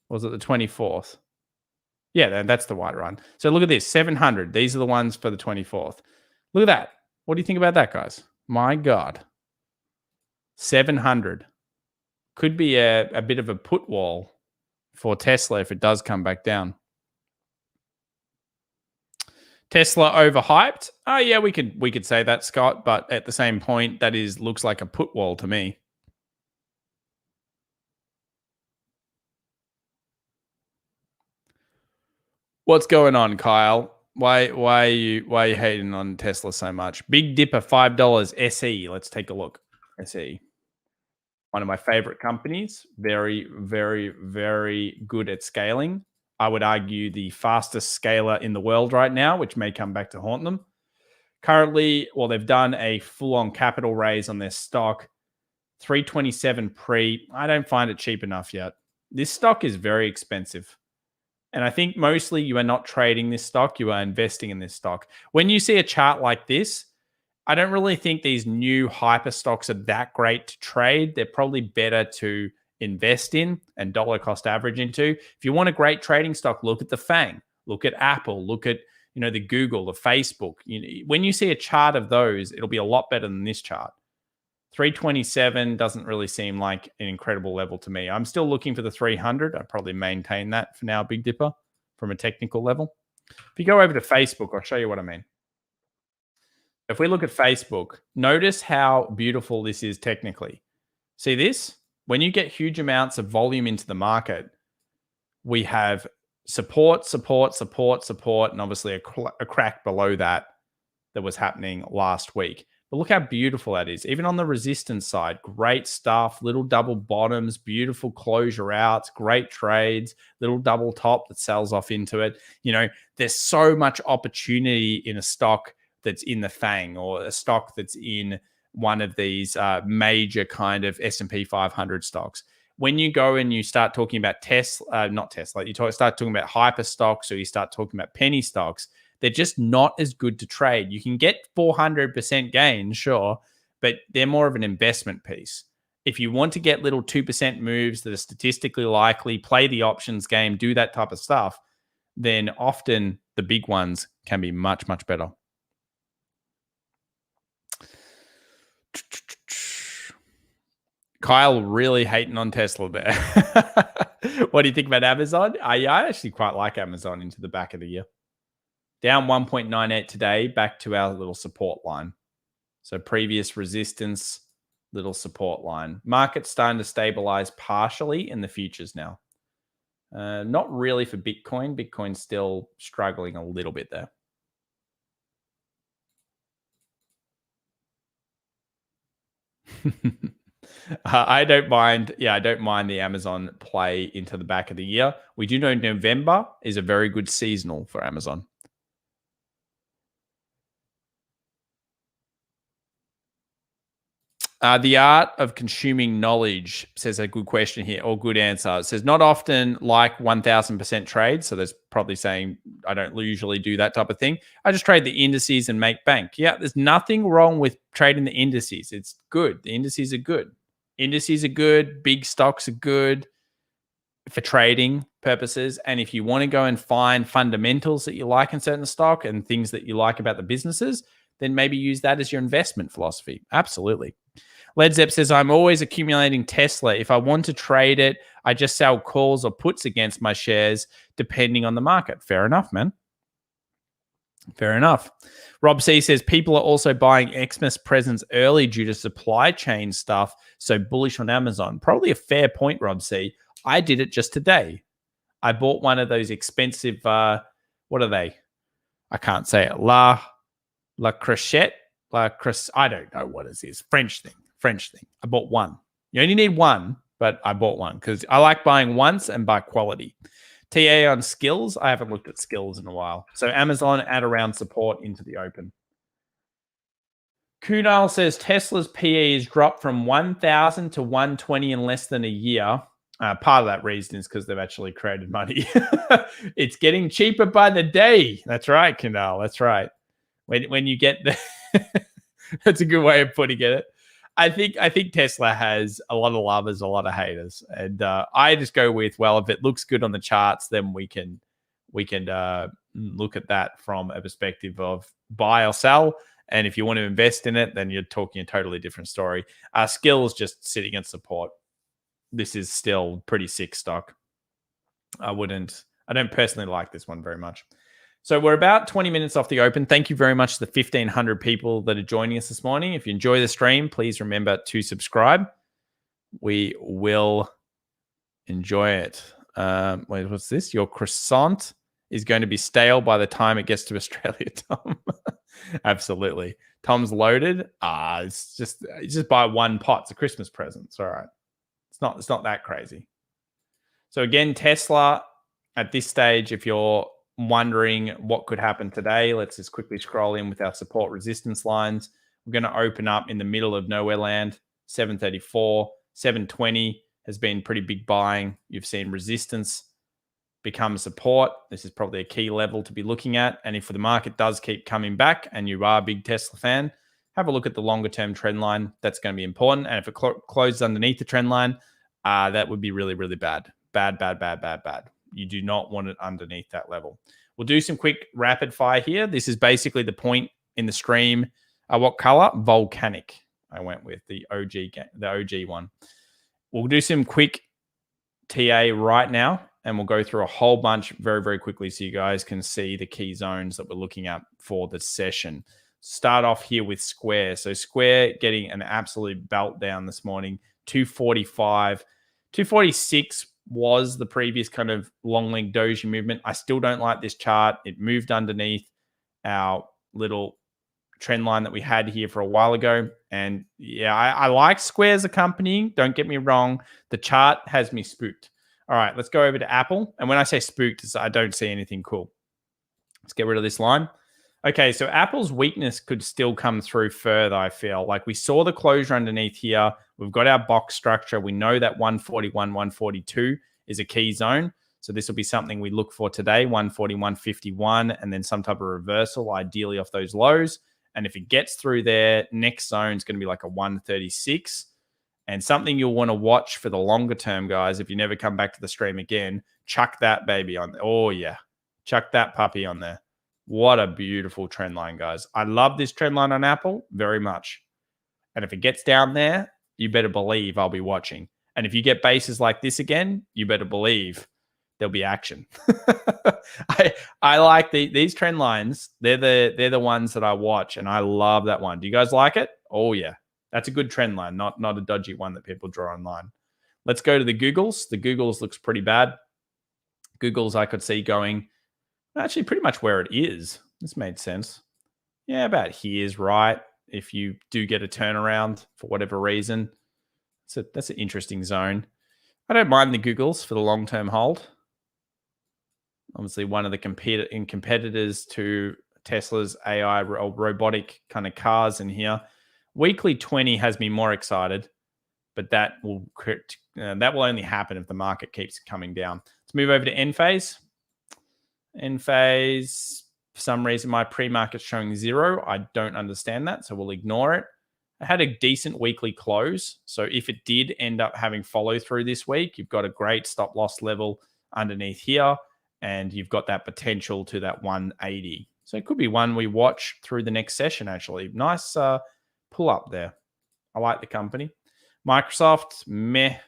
Or was it the 24th? Yeah, that's the white one. So look at this, 700. These are the ones for the 24th. Look at that. What do you think about that, guys? My God. 700. Could be a bit of a put wall for Tesla if it does come back down. Tesla overhyped. Oh yeah, we could say that, Scott, but at the same point, that looks like a put wall to me. What's going on, Kyle? Why are you hating on Tesla so much? Big Dipper, $5 SE. Let's take a look. SE. One of my favorite companies. Very, very, very good at scaling. I would argue the fastest scaler in the world right now, which may come back to haunt them. Currently, they've done a full-on capital raise on their stock. 327 pre. I don't find it cheap enough yet. This stock is very expensive. And I think mostly you are not trading this stock, you are investing in this stock. When you see a chart like this, I don't really think these new hyper stocks are that great to trade. They're probably better to invest in and dollar cost average into. If you want a great trading stock, look at the FANG, look at Apple, look at the Google, the Facebook. When you see a chart of those, it'll be a lot better than this chart. 327 doesn't really seem like an incredible level to me. I'm still looking for the 300. I'd probably maintain that for now, Big Dipper, from a technical level. If you go over to Facebook, I'll show you what I mean. If we look at Facebook, notice how beautiful this is technically. See this? When you get huge amounts of volume into the market, we have support, support, support, support, and obviously a crack below that was happening last week. But look how beautiful that is. Even on the resistance side, great stuff, little double bottoms, beautiful closure outs, great trades, little double top that sells off into it. There's so much opportunity in a stock that's in the FANG or a stock that's in one of these major kind of S&P 500 stocks. When you go and you start talking about not Tesla, start talking about hyper stocks, or you start talking about penny stocks, they're just not as good to trade. You can get 400% gains, sure, but they're more of an investment piece. If you want to get little 2% moves that are statistically likely, play the options game, do that type of stuff, then often the big ones can be much, much better. Kyle really hating on Tesla there. What do you think about Amazon? I actually quite like Amazon into the back of the year. Down 1.98 today, back to our little support line. So previous resistance, little support line. Market's starting to stabilize partially in the futures now. Not really for Bitcoin. Bitcoin's still struggling a little bit there. I don't mind. Yeah, I don't mind the Amazon play into the back of the year. We do know November is a very good seasonal for Amazon. The art of consuming knowledge says a good question here, or good answer. It says not often like 1000% trade. So there's probably saying I don't usually do that type of thing. I just trade the indices and make bank. Yeah, there's nothing wrong with trading the indices. It's good. The indices are good. Indices are good. Big stocks are good for trading purposes. And if you want to go and find fundamentals that you like in certain stock and things that you like about the businesses, then maybe use that as your investment philosophy. Absolutely. Led Zepp says, I'm always accumulating Tesla. If I want to trade it, I just sell calls or puts against my shares depending on the market. Fair enough, man. Fair enough. Rob C says people are also buying Xmas presents early due to supply chain stuff. So bullish on Amazon. Probably a fair point, Rob C. I did it just today. I bought one of those expensive, what are they? I can't say it. La Crochette. I don't know what it is. French thing. I bought one. You only need one, but I bought one because I like buying once and buy quality. TA on skills. I haven't looked at skills in a while. So Amazon at around support into the open. Kunal says Tesla's PE has dropped from 1,000 to 120 in less than a year. Part of that reason is because they've actually created money. It's getting cheaper by the day. That's right, Kunal. That's right. When you get the that's a good way of putting it. I think Tesla has a lot of lovers, a lot of haters, and I just go with, well, if it looks good on the charts, then we can look at that from a perspective of buy or sell. And if you want to invest in it, then you're talking a totally different story. Skills just sitting at support. This is still pretty sick stock. I don't personally like this one very much. So we're about 20 minutes off the open. Thank you very much to the 1,500 people that are joining us this morning. If you enjoy the stream, please remember to subscribe. We will enjoy it. Wait, what's this? Your croissant is going to be stale by the time it gets to Australia, Tom. Absolutely. Tom's loaded. It's just buy one pot. It's a Christmas present. It's all right. It's not that crazy. So again, Tesla at this stage, if you're wondering what could happen today, let's just quickly scroll in with our support resistance lines. We're going to open up in the middle of nowhere land. 734, 720 has been pretty big buying. You've seen resistance become support. This is probably a key level to be looking at. And if the market does keep coming back and you are a big Tesla fan, have a look at the longer term trend line. That's going to be important. And if it closes underneath the trend line, that would be really, really bad. Bad. You do not want it underneath that level. We'll do some quick rapid fire here. This is basically the point in the stream. What color? Volcanic. I went with the OG one. We'll do some quick TA right now, and we'll go through a whole bunch very, very quickly so you guys can see the key zones that we're looking at for the session. Start off here with Square. So Square getting an absolute belt down this morning. 245, 246 was the previous kind of long link doji movement. I still don't like this chart. It moved underneath our little trend line that we had here for a while ago. And yeah, I like Square as a company. Don't get me wrong. The chart has me spooked. All right, let's go over to Apple. And when I say spooked, I don't see anything cool. Let's get rid of this line. Okay, so Apple's weakness could still come through further, I feel. Like we saw the closure underneath here. We've got our box structure. We know that 141, 142 is a key zone. So this will be something we look for today, 140, 151, and then some type of reversal, ideally off those lows. And if it gets through there, next zone is going to be like a 136. And something you'll want to watch for the longer term, guys, if you never come back to the stream again, chuck that baby on there. Oh, yeah. Chuck that puppy on there. What a beautiful trend line, guys. I love this trend line on Apple very much. And if it gets down there, you better believe I'll be watching. And if you get bases like this again, you better believe there'll be action. I like these trend lines. They're the ones that I watch, and I love that one. Do you guys like it? Oh, yeah. That's a good trend line, not a dodgy one that people draw online. Let's go to the Googles. The Googles looks pretty bad. Googles I could see going actually pretty much where it is. This made sense. Yeah, about here's right. If you do get a turnaround for whatever reason, that's an interesting zone. I don't mind the Googles for the long-term hold. Obviously, one of the competitors to Tesla's AI robotic kind of cars in here. Weekly 20 has me more excited, but that will only happen if the market keeps coming down. Let's move over to Enphase. Enphase, for some reason, my pre-market's showing 0. I don't understand that, so we'll ignore it. I had a decent weekly close, so if it did end up having follow through this week, you've got a great stop loss level underneath here, and you've got that potential to that 180. So it could be one we watch through the next session, actually. Nice pull up there. I like the company. Microsoft, meh.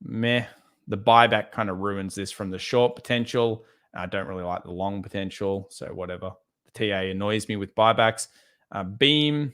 The buyback kind of ruins this from the short potential. I don't really like the long potential, so whatever. The TA annoys me with buybacks. Beam,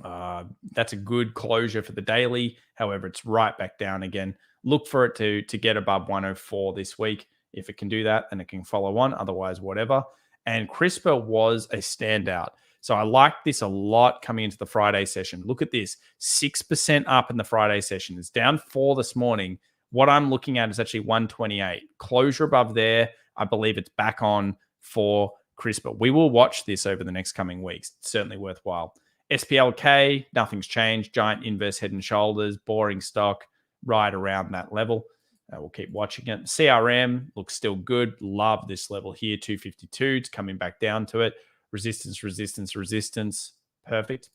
that's a good closure for the daily. However, it's right back down again. Look for it to get above 104 this week. If it can do that, then it can follow on. Otherwise, whatever. And CRISPR was a standout. So I like this a lot coming into the Friday session. Look at this, 6% up in the Friday session. It's down 4 this morning. What I'm looking at is actually 128. Closure above there. I believe it's back on for CRISPR. We will watch this over the next coming weeks. It's certainly worthwhile. SPLK, nothing's changed. Giant inverse head and shoulders, boring stock, right around that level. We'll keep watching it. CRM looks still good. Love this level here, 252. It's coming back down to it. Resistance, resistance, resistance. Perfect.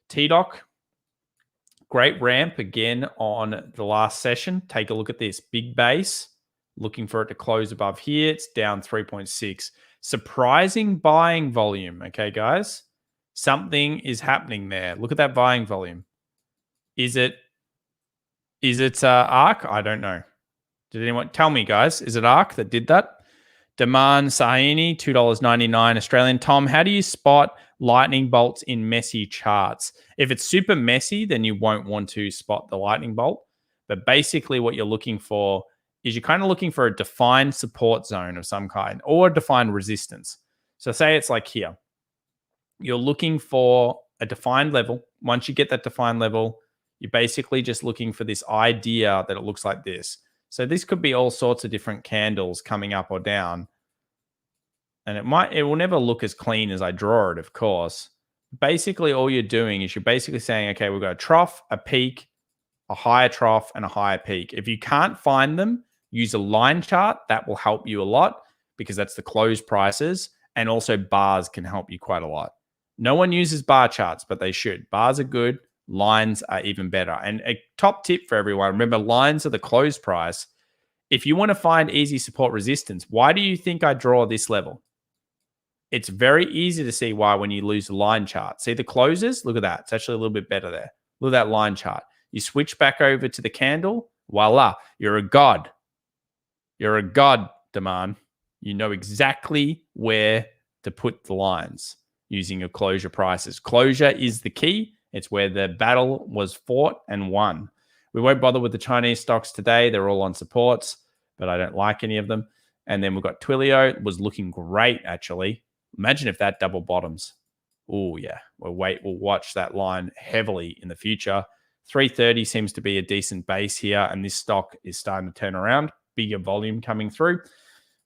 TDOC, great ramp again on the last session. Take a look at this. Big base. Looking for it to close above here. It's down 3.6. Surprising buying volume. Okay, guys. Something is happening there. Look at that buying volume. Is it ARK? I don't know. Did anyone tell me, guys? Is it ARK that did that? Demand Sahini, $2.99 Australian. Tom, how do you spot lightning bolts in messy charts? If it's super messy, then you won't want to spot the lightning bolt. But basically what you're looking for is you're kind of looking for a defined support zone of some kind or a defined resistance. So say it's like here. You're looking for a defined level. Once you get that defined level, you're basically just looking for this idea that it looks like this. So this could be all sorts of different candles coming up or down. And it will never look as clean as I draw it, of course. Basically, all you're doing is you're basically saying, okay, we've got a trough, a peak, a higher trough, and a higher peak. If you can't find them, use a line chart. That will help you a lot because that's the close prices. And also bars can help you quite a lot. No one uses bar charts, but they should. Bars are good. Lines are even better. And a top tip for everyone, remember, lines are the close price. If you want to find easy support resistance, why do you think I draw this level? It's very easy to see why when you lose the line chart. See the closes? Look at that. It's actually a little bit better there. Look at that line chart. You switch back over to the candle. Voila. You're a god. You're a god, demand. You know exactly where to put the lines using your closure prices. Closure is the key. It's where the battle was fought and won. We won't bother with the Chinese stocks today. They're all on supports, but I don't like any of them. And then we've got Twilio. It was looking great, actually. Imagine if that double bottoms. Oh, yeah. We'll watch that line heavily in the future. 330 seems to be a decent base here, and this stock is starting to turn around. Bigger volume coming through.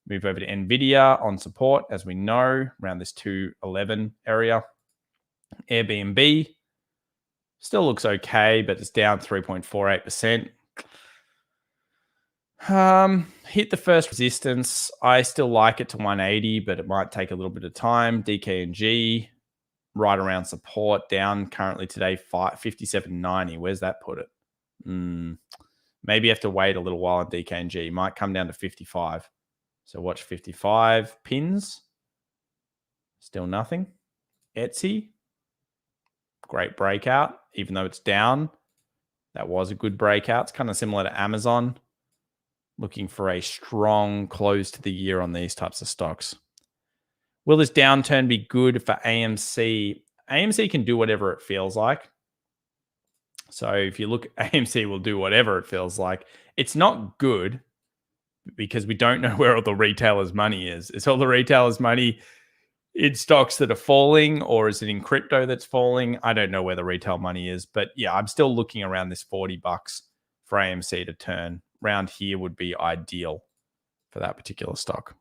Move over to NVIDIA on support, as we know, around this 211 area. Airbnb still looks okay, but it's down 3.48%. Hit the first resistance. I still like it to 180, but it might take a little bit of time. DKNG, right around support, down currently today, 57.90. Where's that put it? Maybe you have to wait a little while on DKNG. Might come down to 55. So watch 55 pins. Still nothing. Etsy, great breakout, even though it's down. That was a good breakout. It's kind of similar to Amazon. Looking for a strong close to the year on these types of stocks. Will this downturn be good for AMC? AMC can do whatever it feels like. So if you look, AMC will do whatever it feels like. It's not good because we don't know where all the retailers' money is. Is all the retailers' money in stocks that are falling, or is it in crypto that's falling? I don't know where the retail money is, but yeah, I'm still looking around this $40 for AMC to turn. Round here would be ideal for that particular stock.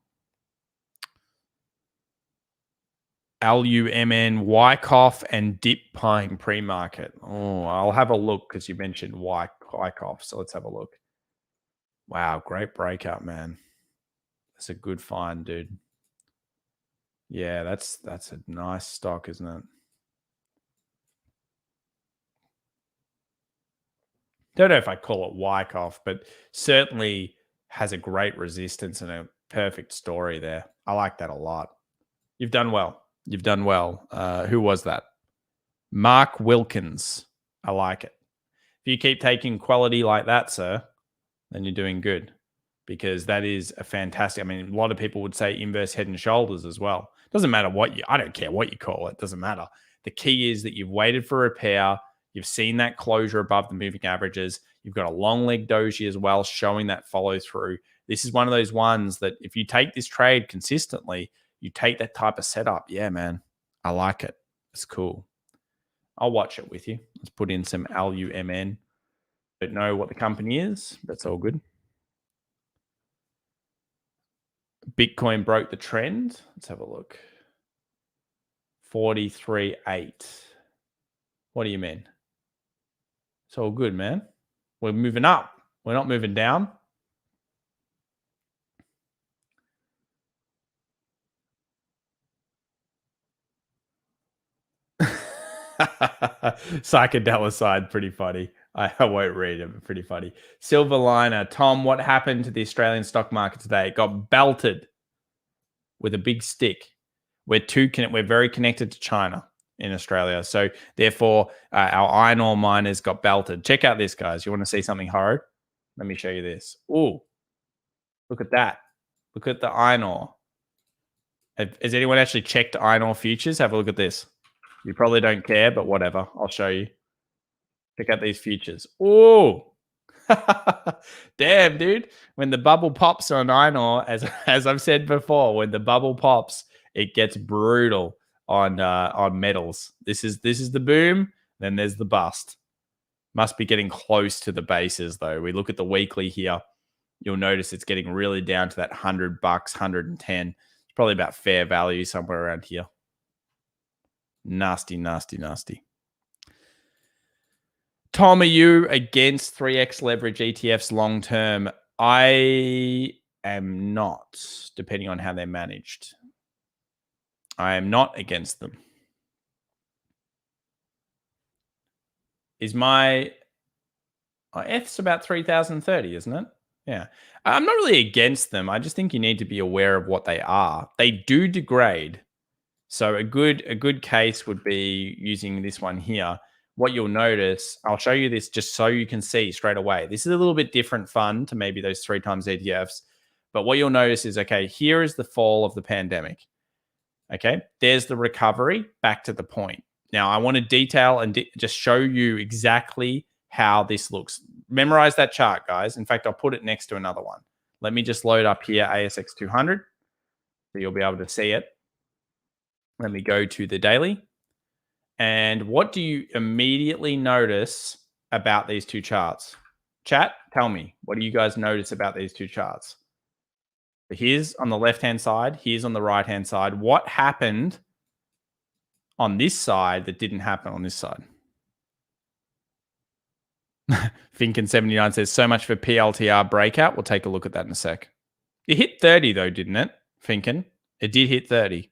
LUMN, Wyckoff, and Dip Pine pre-market. Oh, I'll have a look because you mentioned Wyckoff, so let's have a look. Wow, great breakout, man. That's a good find, dude. Yeah, that's a nice stock, isn't it? Don't know if I call it Wyckoff, but certainly has a great resistance and a perfect story there. I like that a lot. You've done well. You've done well. Who was that? Mark Wilkins. I like it. If you keep taking quality like that, sir, then you're doing good. because that is a fantastic. I mean, a lot of people would say inverse head and shoulders as well. Doesn't matter I don't care what you call it. Doesn't matter. The key is that you've waited for repair. You've seen that closure above the moving averages. You've got a long leg doji as well, showing that follow through. This is one of those ones that if you take this trade consistently, you take that type of setup. Yeah, man, I like it. It's cool. I'll watch it with you. Let's put in some LUMN. Don't know what the company is. That's all good. Bitcoin broke the trend. Let's have a look. 43.8. What do you mean? It's all good, man. We're moving up. We're not moving down. Psychedelicide, pretty funny. I won't read it, but pretty funny. Silver liner. Tom, what happened to the Australian stock market today? It got belted with a big stick. We're very connected to China in Australia. So therefore, our iron ore miners got belted. Check out this, guys. You want to see something horrid? Let me show you this. Ooh, look at that. Look at the iron ore. Has anyone actually checked iron ore futures? Have a look at this. You probably don't care, but whatever. I'll show you. Check out these futures. Ooh. Damn, dude. When the bubble pops on iron ore, as I've said before, when the bubble pops, it gets brutal on metals. This is the boom, then there's the bust. Must be getting close to the bases though. We look at the weekly here. You'll notice it's getting really down to that $100, 110. It's probably about fair value somewhere around here. Nasty, nasty, nasty. Tom, are you against 3x leverage ETFs long term? I am not, depending on how they're managed. I am not against them. Is my F's about 3030, isn't it? Yeah. I'm not really against them. I just think you need to be aware of what they are. They do degrade. So a good case would be using this one here. What you'll notice, I'll show you this just so you can see straight away. This is a little bit different fun to maybe those 3 times ETFs. But what you'll notice is, okay, here is the fall of the pandemic. Okay, there's the recovery back to the point. Now, I want to detail and just show you exactly how this looks. Memorize that chart, guys. In fact, I'll put it next to another one. Let me just load up here ASX 200 so you'll be able to see it. Let me go to the daily. And what do you immediately notice about these two charts? Chat, tell me, what do you guys notice about these two charts? Here's on the left-hand side. Here's on the right-hand side. What happened on this side that didn't happen on this side? Finken79 says, so much for PLTR breakout. We'll take a look at that in a sec. It hit 30 though, didn't it, Finken? It did hit 30.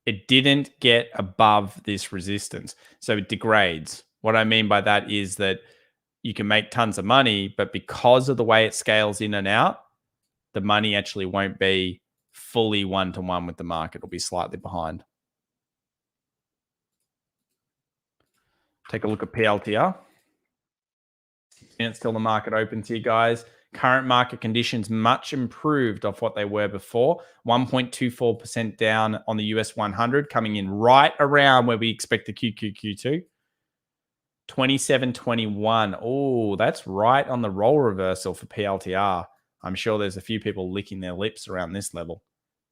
It didn't get above this resistance. So it degrades. What I mean by that is that you can make tons of money, but because of the way it scales in and out, the money actually won't be fully one-to-one with the market. It'll be slightly behind. Take a look at PLTR. It's still the market opens here, guys. Current market conditions much improved off what they were before. 1.24% down on the US 100, coming in right around where we expect the QQQ2. 27.21. Oh, that's right on the roll reversal for PLTR. I'm sure there's a few people licking their lips around this level.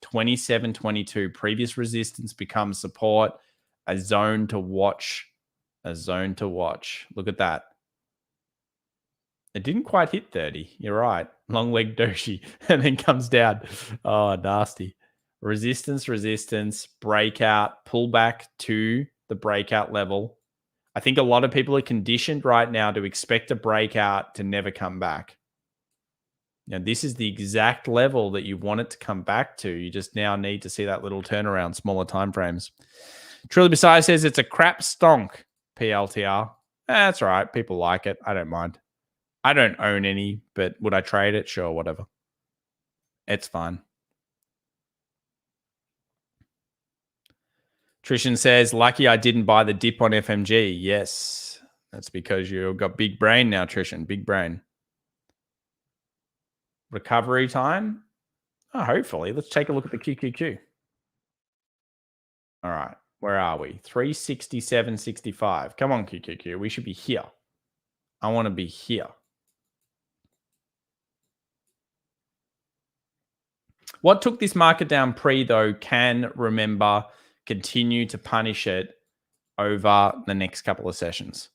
27.22. Previous resistance becomes support. A zone to watch. A zone to watch. Look at that. It didn't quite hit 30. You're right. Long leg doji. And then comes down. Oh, nasty. Resistance, resistance, breakout, pull back to the breakout level. I think a lot of people are conditioned right now to expect a breakout to never come back. Now, this is the exact level that you want it to come back to. You just now need to see that little turnaround, smaller time frames. Truly Beside says it's a crap stonk, PLTR. That's all right. People like it. I don't mind. I don't own any, but would I trade it? Sure, whatever. It's fine. Trishan says, lucky I didn't buy the dip on FMG. Yes, that's because you've got big brain now, Trishan. Big brain. Recovery time. Oh, hopefully. Let's take a look at the QQQ. All right. Where are we? 367.65. Come on, QQQ. We should be here. I want to be here. What took this market down pre, though, can remember continue to punish it over the next couple of sessions.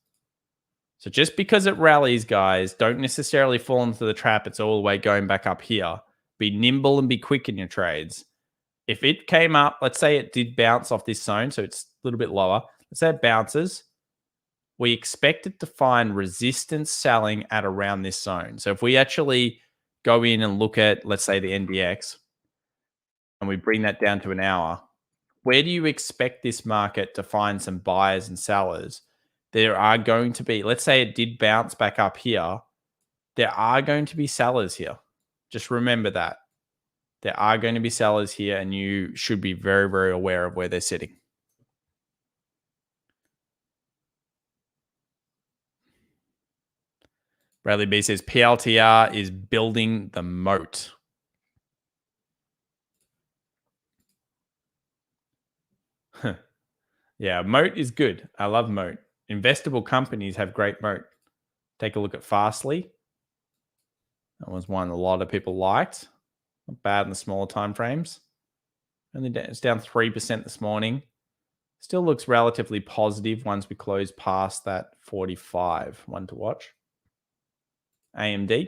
So just because it rallies, guys, don't necessarily fall into the trap. It's all the way going back up here. Be nimble and be quick in your trades. If it came up, let's say it did bounce off this zone, so it's a little bit lower. Let's say it bounces. We expect it to find resistance selling at around this zone. So if we actually go in and look at, let's say, the NDX, and we bring that down to an hour, where do you expect this market to find some buyers and sellers? There are going to be, let's say it did bounce back up here, there are going to be sellers here. Just remember that. There are going to be sellers here, and you should be very, very aware of where they're sitting. Bradley B says PLTR is building the moat. Yeah, moat is good. I love moat. Investable companies have great moat. Take a look at Fastly. That was one a lot of people liked. Not bad in the smaller time frames. It's down 3% this morning. Still looks relatively positive once we close past that 45. One to watch. AMD.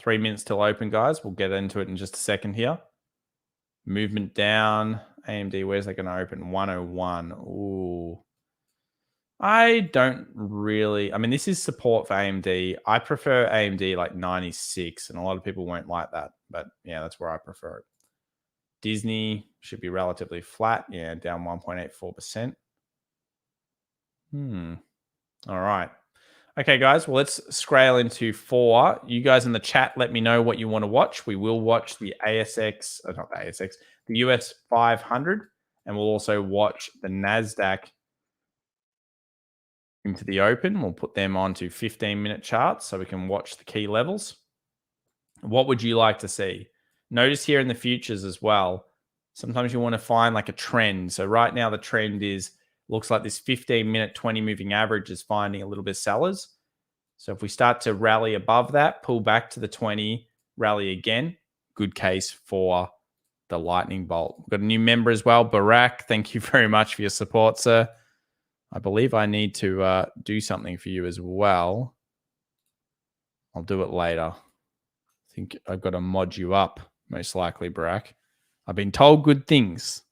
3 minutes till open, guys. We'll get into it in just a second here. Movement down. AMD, where's that going to open? 101. Ooh. I don't really... I mean, this is support for AMD. I prefer AMD like 96, and a lot of people won't like that. But yeah, that's where I prefer it. Disney should be relatively flat. Yeah, down 1.84%. All right. Okay, guys. Well, let's scale into 4. You guys in the chat, let me know what you want to watch. We will watch the ASX, not the ASX, the US 500, and we'll also watch the Nasdaq into the open. We'll put them onto 15-minute charts so we can watch the key levels. What would you like to see? Notice here in the futures as well, sometimes you want to find like a trend. So right now the trend is, looks like this 15-minute 20 moving average is finding a little bit of sellers. So if we start to rally above that, pull back to the 20, rally again, good case for the lightning bolt. We've got a new member as well, Barack. Thank you very much for your support, sir. I believe I need to do something for you as well. I'll do it later. I think I've got to mod you up, most likely, Barack. I've been told good things.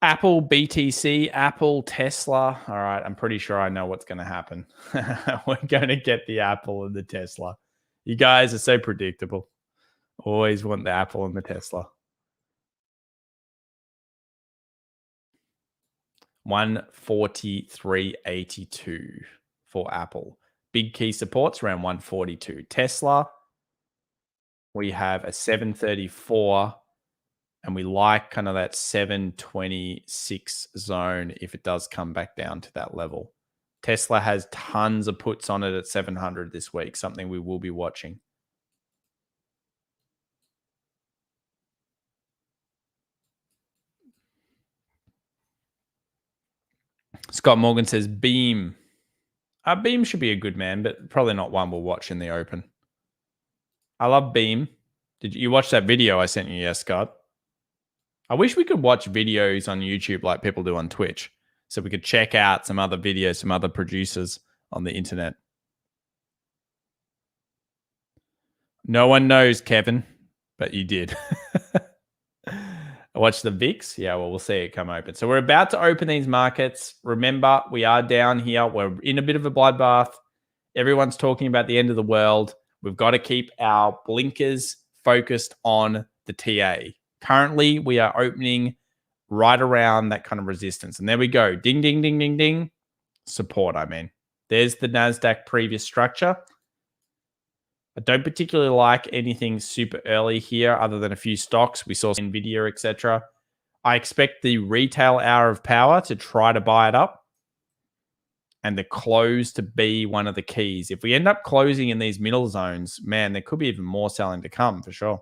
Apple, BTC, Apple, Tesla. All right, I'm pretty sure I know what's going to happen. We're going to get the Apple and the Tesla. You guys are so predictable. Always want the Apple and the Tesla. 143.82 for Apple. Big key supports around 142. Tesla, we have a 734, and we like kind of that 726 zone if it does come back down to that level. Tesla has tons of puts on it at 700 this week, something we will be watching. Scott Morgan says Beam. Beam should be a good man, but probably not one we'll watch in the open. I love Beam. Did you watch that video I sent you? Yes, Scott. I wish we could watch videos on YouTube like people do on Twitch, so we could check out some other videos, some other producers on the internet. No one knows, Kevin, but you did. Watch the VIX. Yeah, well, we'll see it come open. So we're about to open these markets. Remember, we are down here. We're in a bit of a bloodbath. Everyone's talking about the end of the world. We've got to keep our blinkers focused on the TA. Currently, we are opening right around that kind of resistance. And there we go. Ding, ding, ding, ding, ding. Support, I mean. There's the NASDAQ previous structure. I don't particularly like anything super early here other than a few stocks. We saw NVIDIA, etc. I expect the retail hour of power to try to buy it up. and the close to be one of the keys. If we end up closing in these middle zones, man, there could be even more selling to come for sure.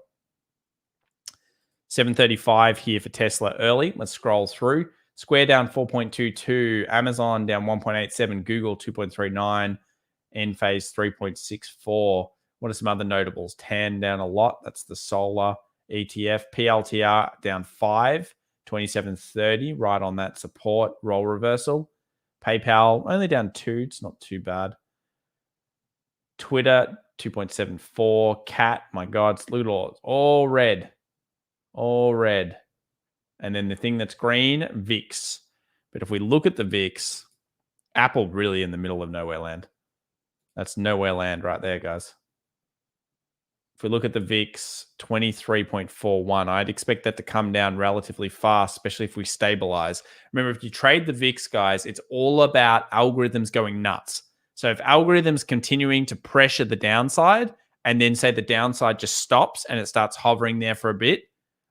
735 here for Tesla early. Let's scroll through. Square down 4.22, Amazon down 1.87, Google 2.39, Enphase 3.64. What are some other notables? TAN down a lot. That's the solar ETF. PLTR down 5, 27.30, right on that support roll reversal. PayPal only down 2. It's not too bad. Twitter 2.74. Cat, my God, look at all red. All red. And then the thing that's green, VIX. But if we look at the VIX, Apple really in the middle of nowhere land. That's nowhere land right there, guys. If we look at the VIX, 23.41, I'd expect that to come down relatively fast, especially if we stabilize. Remember, if you trade the VIX, guys, it's all about algorithms going nuts. So if algorithms continuing to pressure the downside and then say the downside just stops and it starts hovering there for a bit,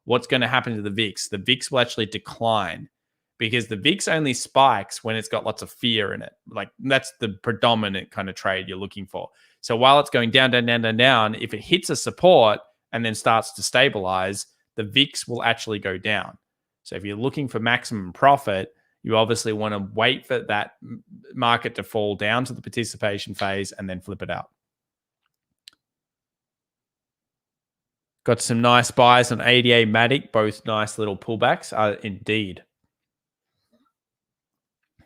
what's going to happen to the VIX? The VIX will actually decline because the VIX only spikes when it's got lots of fear in it. Like that's the predominant kind of trade you're looking for. So while it's going down, down, down, down, down, if it hits a support and then starts to stabilize, the VIX will actually go down. So if you're looking for maximum profit, you obviously want to wait for that market to fall down to the participation phase and then flip it out. Got some nice buys on ADA Matic, both nice little pullbacks. Indeed.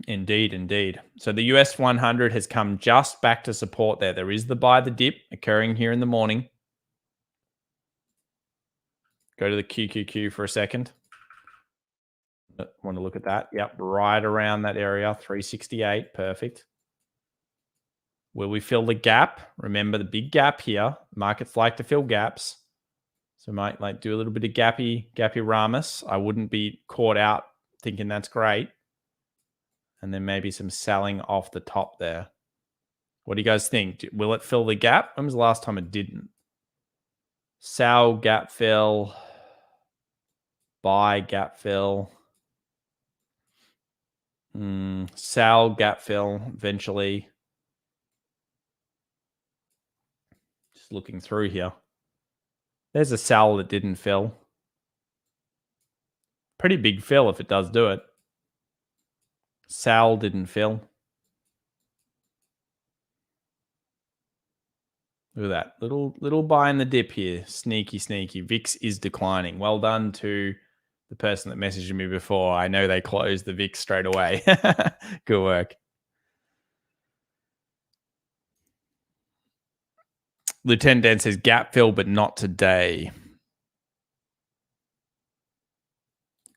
Indeed. So the US 100 has come just back to support there. There is the buy the dip occurring here in the morning. Go to the QQQ for a second. Want to look at that? Yep, right around that area, 368. Perfect. Will we fill the gap? Remember the big gap here. Markets like to fill gaps. So might like do a little bit of gappy ramus. I wouldn't be caught out thinking that's great. And then maybe some selling off the top there. What do you guys think? Will it fill the gap? When was the last time it didn't? Sell, gap fill. Buy, gap fill. Sell, gap fill eventually. Just looking through here. There's a sell that didn't fill. Pretty big fill if it does do it. Sal didn't fill. Look at that. Little buy in the dip here. Sneaky. VIX is declining. Well done to the person that messaged me before. I know they closed the VIX straight away. Good work. Lieutenant Dan says gap fill, but not today.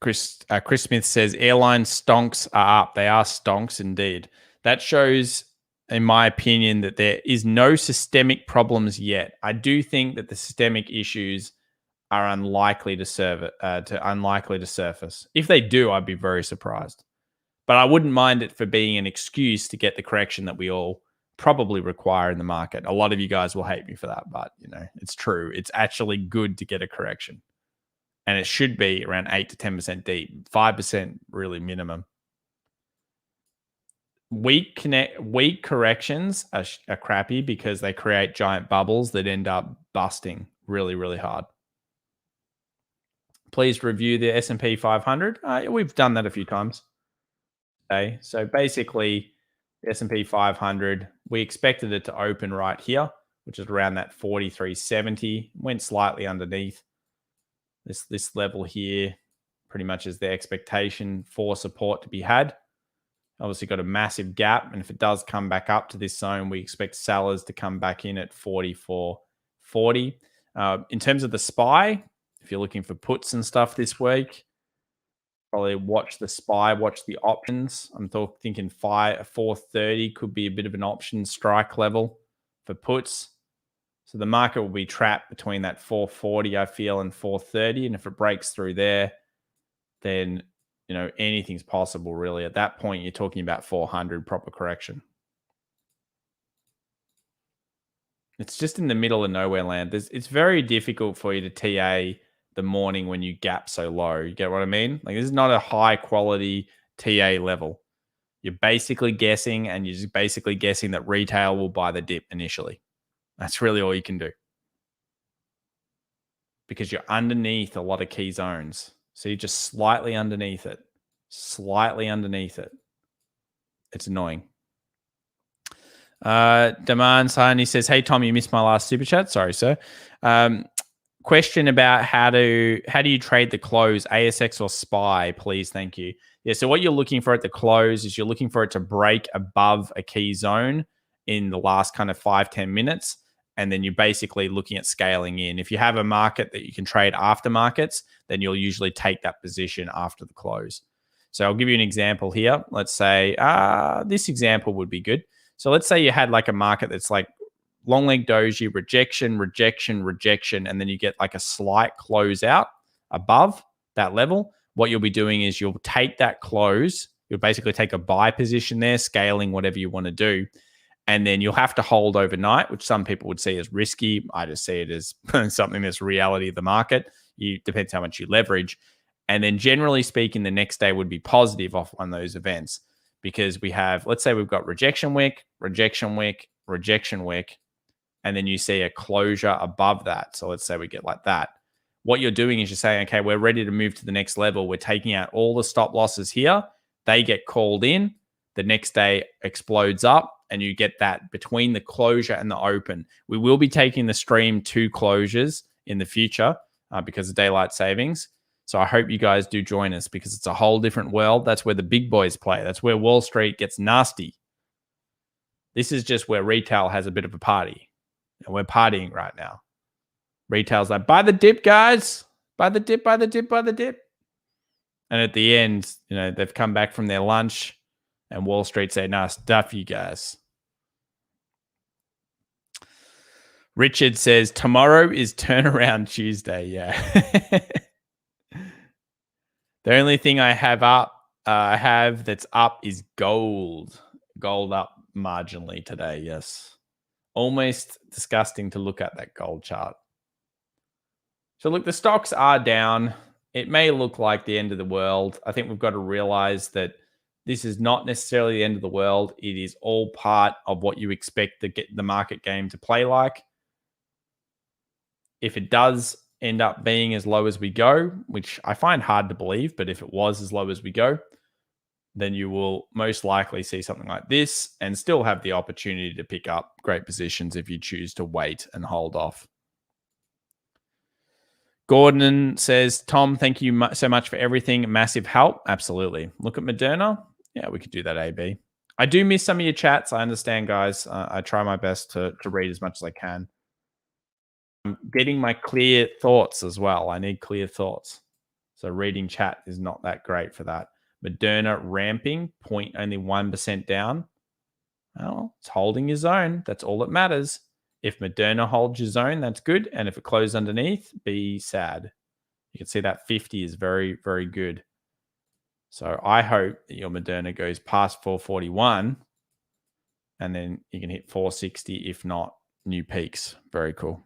Chris Smith says airline stonks are up. They are stonks indeed. That shows, in my opinion, that there is no systemic problems yet. I do think that the systemic issues are unlikely to surface. If they do, I'd be very surprised. But I wouldn't mind it for being an excuse to get the correction that we all probably require in the market. A lot of you guys will hate me for that, but it's true. It's actually good to get a correction. And it should be around 8 to 10% deep, 5% really minimum. Weak corrections are crappy because they create giant bubbles that end up busting really, really hard. Please review the S&P 500. We've done that a few times. Okay, so basically, the S&P 500, we expected it to open right here, which is around that 43.70. Went slightly underneath. This level here pretty much is the expectation for support to be had. Obviously got a massive gap, and if it does come back up to this zone, we expect sellers to come back in at 44.40. In terms of the SPY, if you're looking for puts and stuff this week, probably watch the SPY, watch the options. I'm thinking 430 could be a bit of an option strike level for puts. So the market will be trapped between that 440, I feel, and 430. And if it breaks through there, then, anything's possible, really. At that point, you're talking about 400 proper correction. It's just in the middle of nowhere land. It's very difficult for you to TA the morning when you gap so low. You get what I mean? Like, this is not a high quality TA level. You're basically guessing, and you're just basically guessing that retail will buy the dip initially. That's really all you can do, because you're underneath a lot of key zones. So you're just slightly underneath it. Slightly underneath it. It's annoying. Demand sign, he says, hey Tom, you missed my last super chat. Sorry, sir. Question about how do you trade the close, ASX or SPY, please? Thank you. Yeah, so what you're looking for at the close is you're looking for it to break above a key zone in the last kind of 5-10 minutes. And then you're basically looking at scaling in. If you have a market that you can trade after markets, then you'll usually take that position after the close. So I'll give you an example here. Let's say this example would be good. So let's say you had like a market that's like long leg doji, rejection, rejection, rejection, and then you get like a slight close out above that level. What you'll be doing is you'll take that close. You'll basically take a buy position there, scaling whatever you want to do. And then you'll have to hold overnight, which some people would see as risky. I just see it as something that's reality of the market. Depends how much you leverage. And then generally speaking, the next day would be positive off one of those events, because we have, let's say we've got rejection wick, rejection wick, rejection wick, and then you see a closure above that. So let's say we get like that. What you're doing is you're saying, okay, we're ready to move to the next level. We're taking out all the stop losses here. They get called in. The next day explodes up, and you get that between the closure and the open. We will be taking the stream to closures in the future because of daylight savings. So I hope you guys do join us, because it's a whole different world. That's where the big boys play. That's where Wall Street gets nasty. This is just where retail has a bit of a party. And we're partying right now. Retail's like, buy the dip, guys. Buy the dip, buy the dip, buy the dip. And at the end, they've come back from their lunch, and Wall Street say, nah, stuff you guys. Richard says, tomorrow is turnaround Tuesday. Yeah. The only thing I have that's up is gold. Gold up marginally today, yes. Almost disgusting to look at that gold chart. So look, the stocks are down. It may look like the end of the world. I think we've got to realize that this is not necessarily the end of the world. It is all part of what you expect the market game to play like. If it does end up being as low as we go, which I find hard to believe, but if it was as low as we go, then you will most likely see something like this and still have the opportunity to pick up great positions if you choose to wait and hold off. Gordon says, Tom, thank you so much for everything. Massive help. Absolutely. Look at Moderna. Yeah, we could do that, AB. I do miss some of your chats. I understand, guys. I try my best to read as much as I can. I'm getting my clear thoughts as well. I need clear thoughts. So reading chat is not that great for that. Moderna ramping, only 1% down. Well, it's holding your zone. That's all that matters. If Moderna holds your zone, that's good. And if it closes underneath, be sad. You can see that 50 is very, very good. So I hope that your Moderna goes past 441, and then you can hit 460, if not new peaks. Very cool.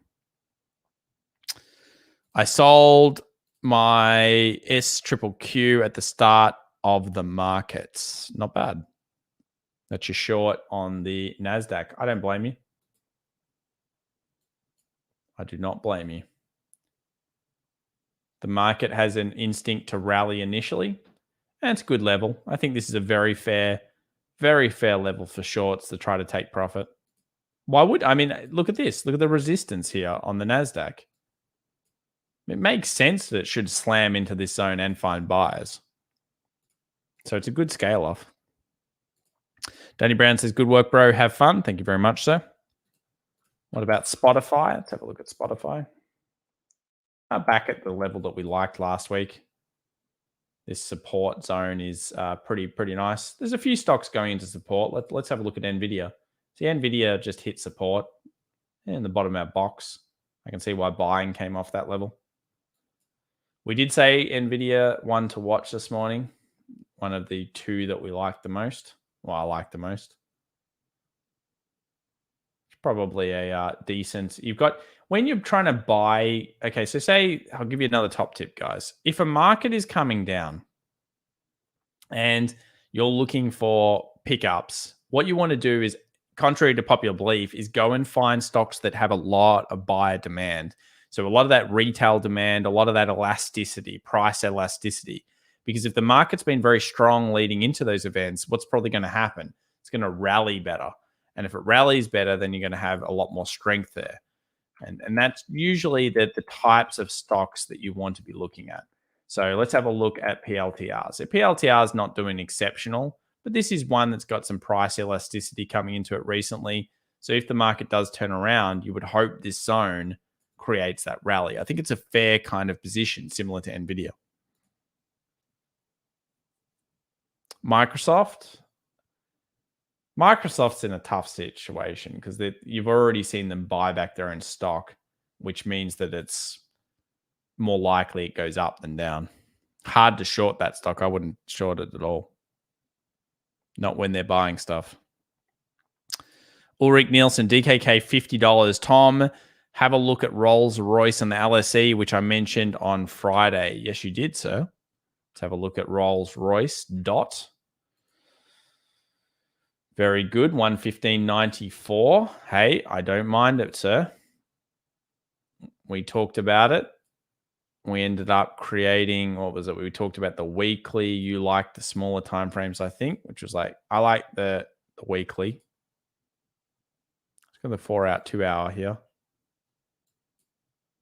I sold my SQQQ at the start of the markets. Not bad. That's your short on the Nasdaq. I don't blame you. I do not blame you. The market has an instinct to rally initially, and it's a good level. I think this is a very fair level for shorts to try to take profit. Look at this. Look at the resistance here on the Nasdaq. It makes sense that it should slam into this zone and find buyers. So it's a good scale off. Danny Brown says, good work, bro. Have fun. Thank you very much, sir. What about Spotify? Let's have a look at Spotify. Back at the level that we liked last week. This support zone is pretty nice. There's a few stocks going into support. Let's have a look at NVIDIA. See, NVIDIA just hit support in the bottom of our box. I can see why buying came off that level. We did say NVIDIA one to watch this morning. One of the two that we liked the most. Well, I like the most. It's probably a decent. You've got, when you're trying to buy, okay, so say, I'll give you another top tip, guys. If a market is coming down and you're looking for pickups. What you want to do is, contrary to popular belief, is go and find stocks that have a lot of buyer demand. So a lot of that retail demand, a lot of that elasticity, price elasticity. Because if the market's been very strong leading into those events, what's probably going to happen? It's going to rally better. And if it rallies better, then you're going to have a lot more strength there. And that's usually the types of stocks that you want to be looking at. So let's have a look at PLTR. So PLTR is not doing exceptional, but this is one that's got some price elasticity coming into it recently. So if the market does turn around, you would hope this zone creates that rally. I think it's a fair kind of position, similar to NVIDIA. Microsoft's in a tough situation because you've already seen them buy back their own stock, which means that it's more likely it goes up than down. Hard to short that stock. I wouldn't short it at all. Not when they're buying stuff. Ulrich Nielsen, DKK $50. Tom, have a look at Rolls-Royce and the LSE, which I mentioned on Friday. Yes, you did, sir. Let's have a look at Rolls-Royce. Very good. 115.94. Hey, I don't mind it, sir. We talked about it. We ended up creating, what was it? We talked about the weekly. You like the smaller time frames, I think, which was like, I like the weekly. Let's go the 4 hour, 2 hour here.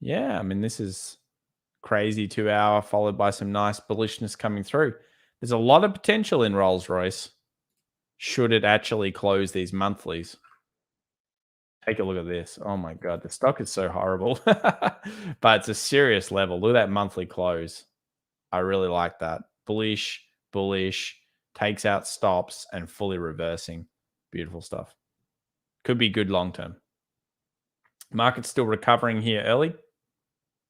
Yeah, I mean, this is crazy 2 hour followed by some nice bullishness coming through. There's a lot of potential in Rolls-Royce should it actually close these monthlies. Take a look at this. Oh my God, the stock is so horrible, but it's a serious level. Look at that monthly close. I really like that. Bullish, takes out stops and fully reversing. Beautiful stuff. Could be good long term. Market's still recovering here early.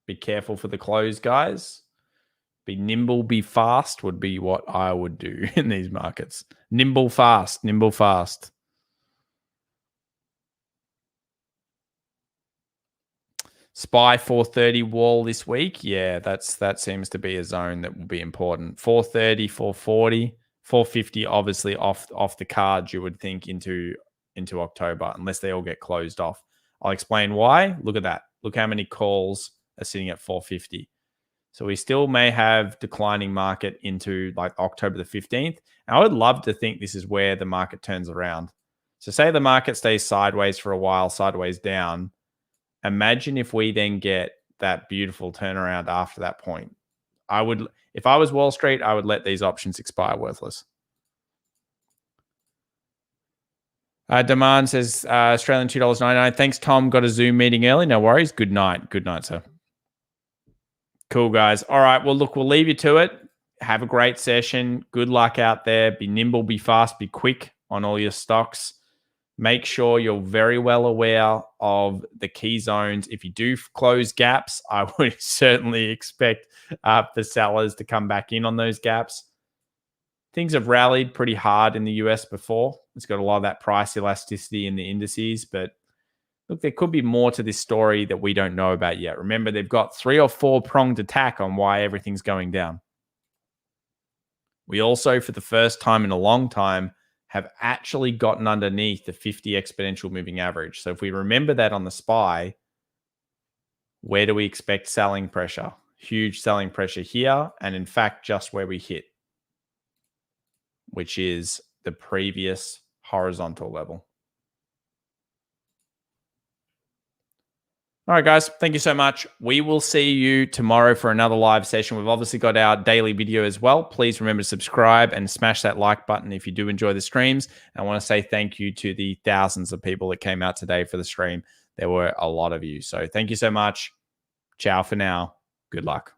Be careful for the close, guys. Be nimble, be fast would be what I would do in these markets. Nimble, fast. SPY 430 wall this week. Yeah, that seems to be a zone that will be important. 430, 440, 450 obviously off the cards, you would think, into October, unless they all get closed off. I'll explain why. Look at that. Look how many calls are sitting at 450. So we still may have declining market into like October the 15th. And I would love to think this is where the market turns around. So say the market stays sideways for a while, sideways down. Imagine if we then get that beautiful turnaround after that point. If I was Wall Street, I would let these options expire worthless. Demand says Australian $2.99. Thanks, Tom. Got a Zoom meeting early. No worries. Good night. Good night, sir. Cool, guys. All right. Well, look, we'll leave you to it. Have a great session. Good luck out there. Be nimble, be fast, be quick on all your stocks. Make sure you're very well aware of the key zones. If you do close gaps, I would certainly expect the sellers to come back in on those gaps. Things have rallied pretty hard in the US before. It's got a lot of that price elasticity in the indices, but look, there could be more to this story that we don't know about yet. Remember, they've got 3 or 4 pronged attack on why everything's going down. We also, for the first time in a long time, have actually gotten underneath the 50 exponential moving average. So if we remember that on the SPY, where do we expect selling pressure? Huge selling pressure here. And in fact, just where we hit, which is the previous horizontal level. All right, guys, thank you so much. We will see you tomorrow for another live session. We've obviously got our daily video as well. Please remember to subscribe and smash that like button if you do enjoy the streams. I want to say thank you to the thousands of people that came out today for the stream. There were a lot of you. So thank you so much. Ciao for now. Good luck.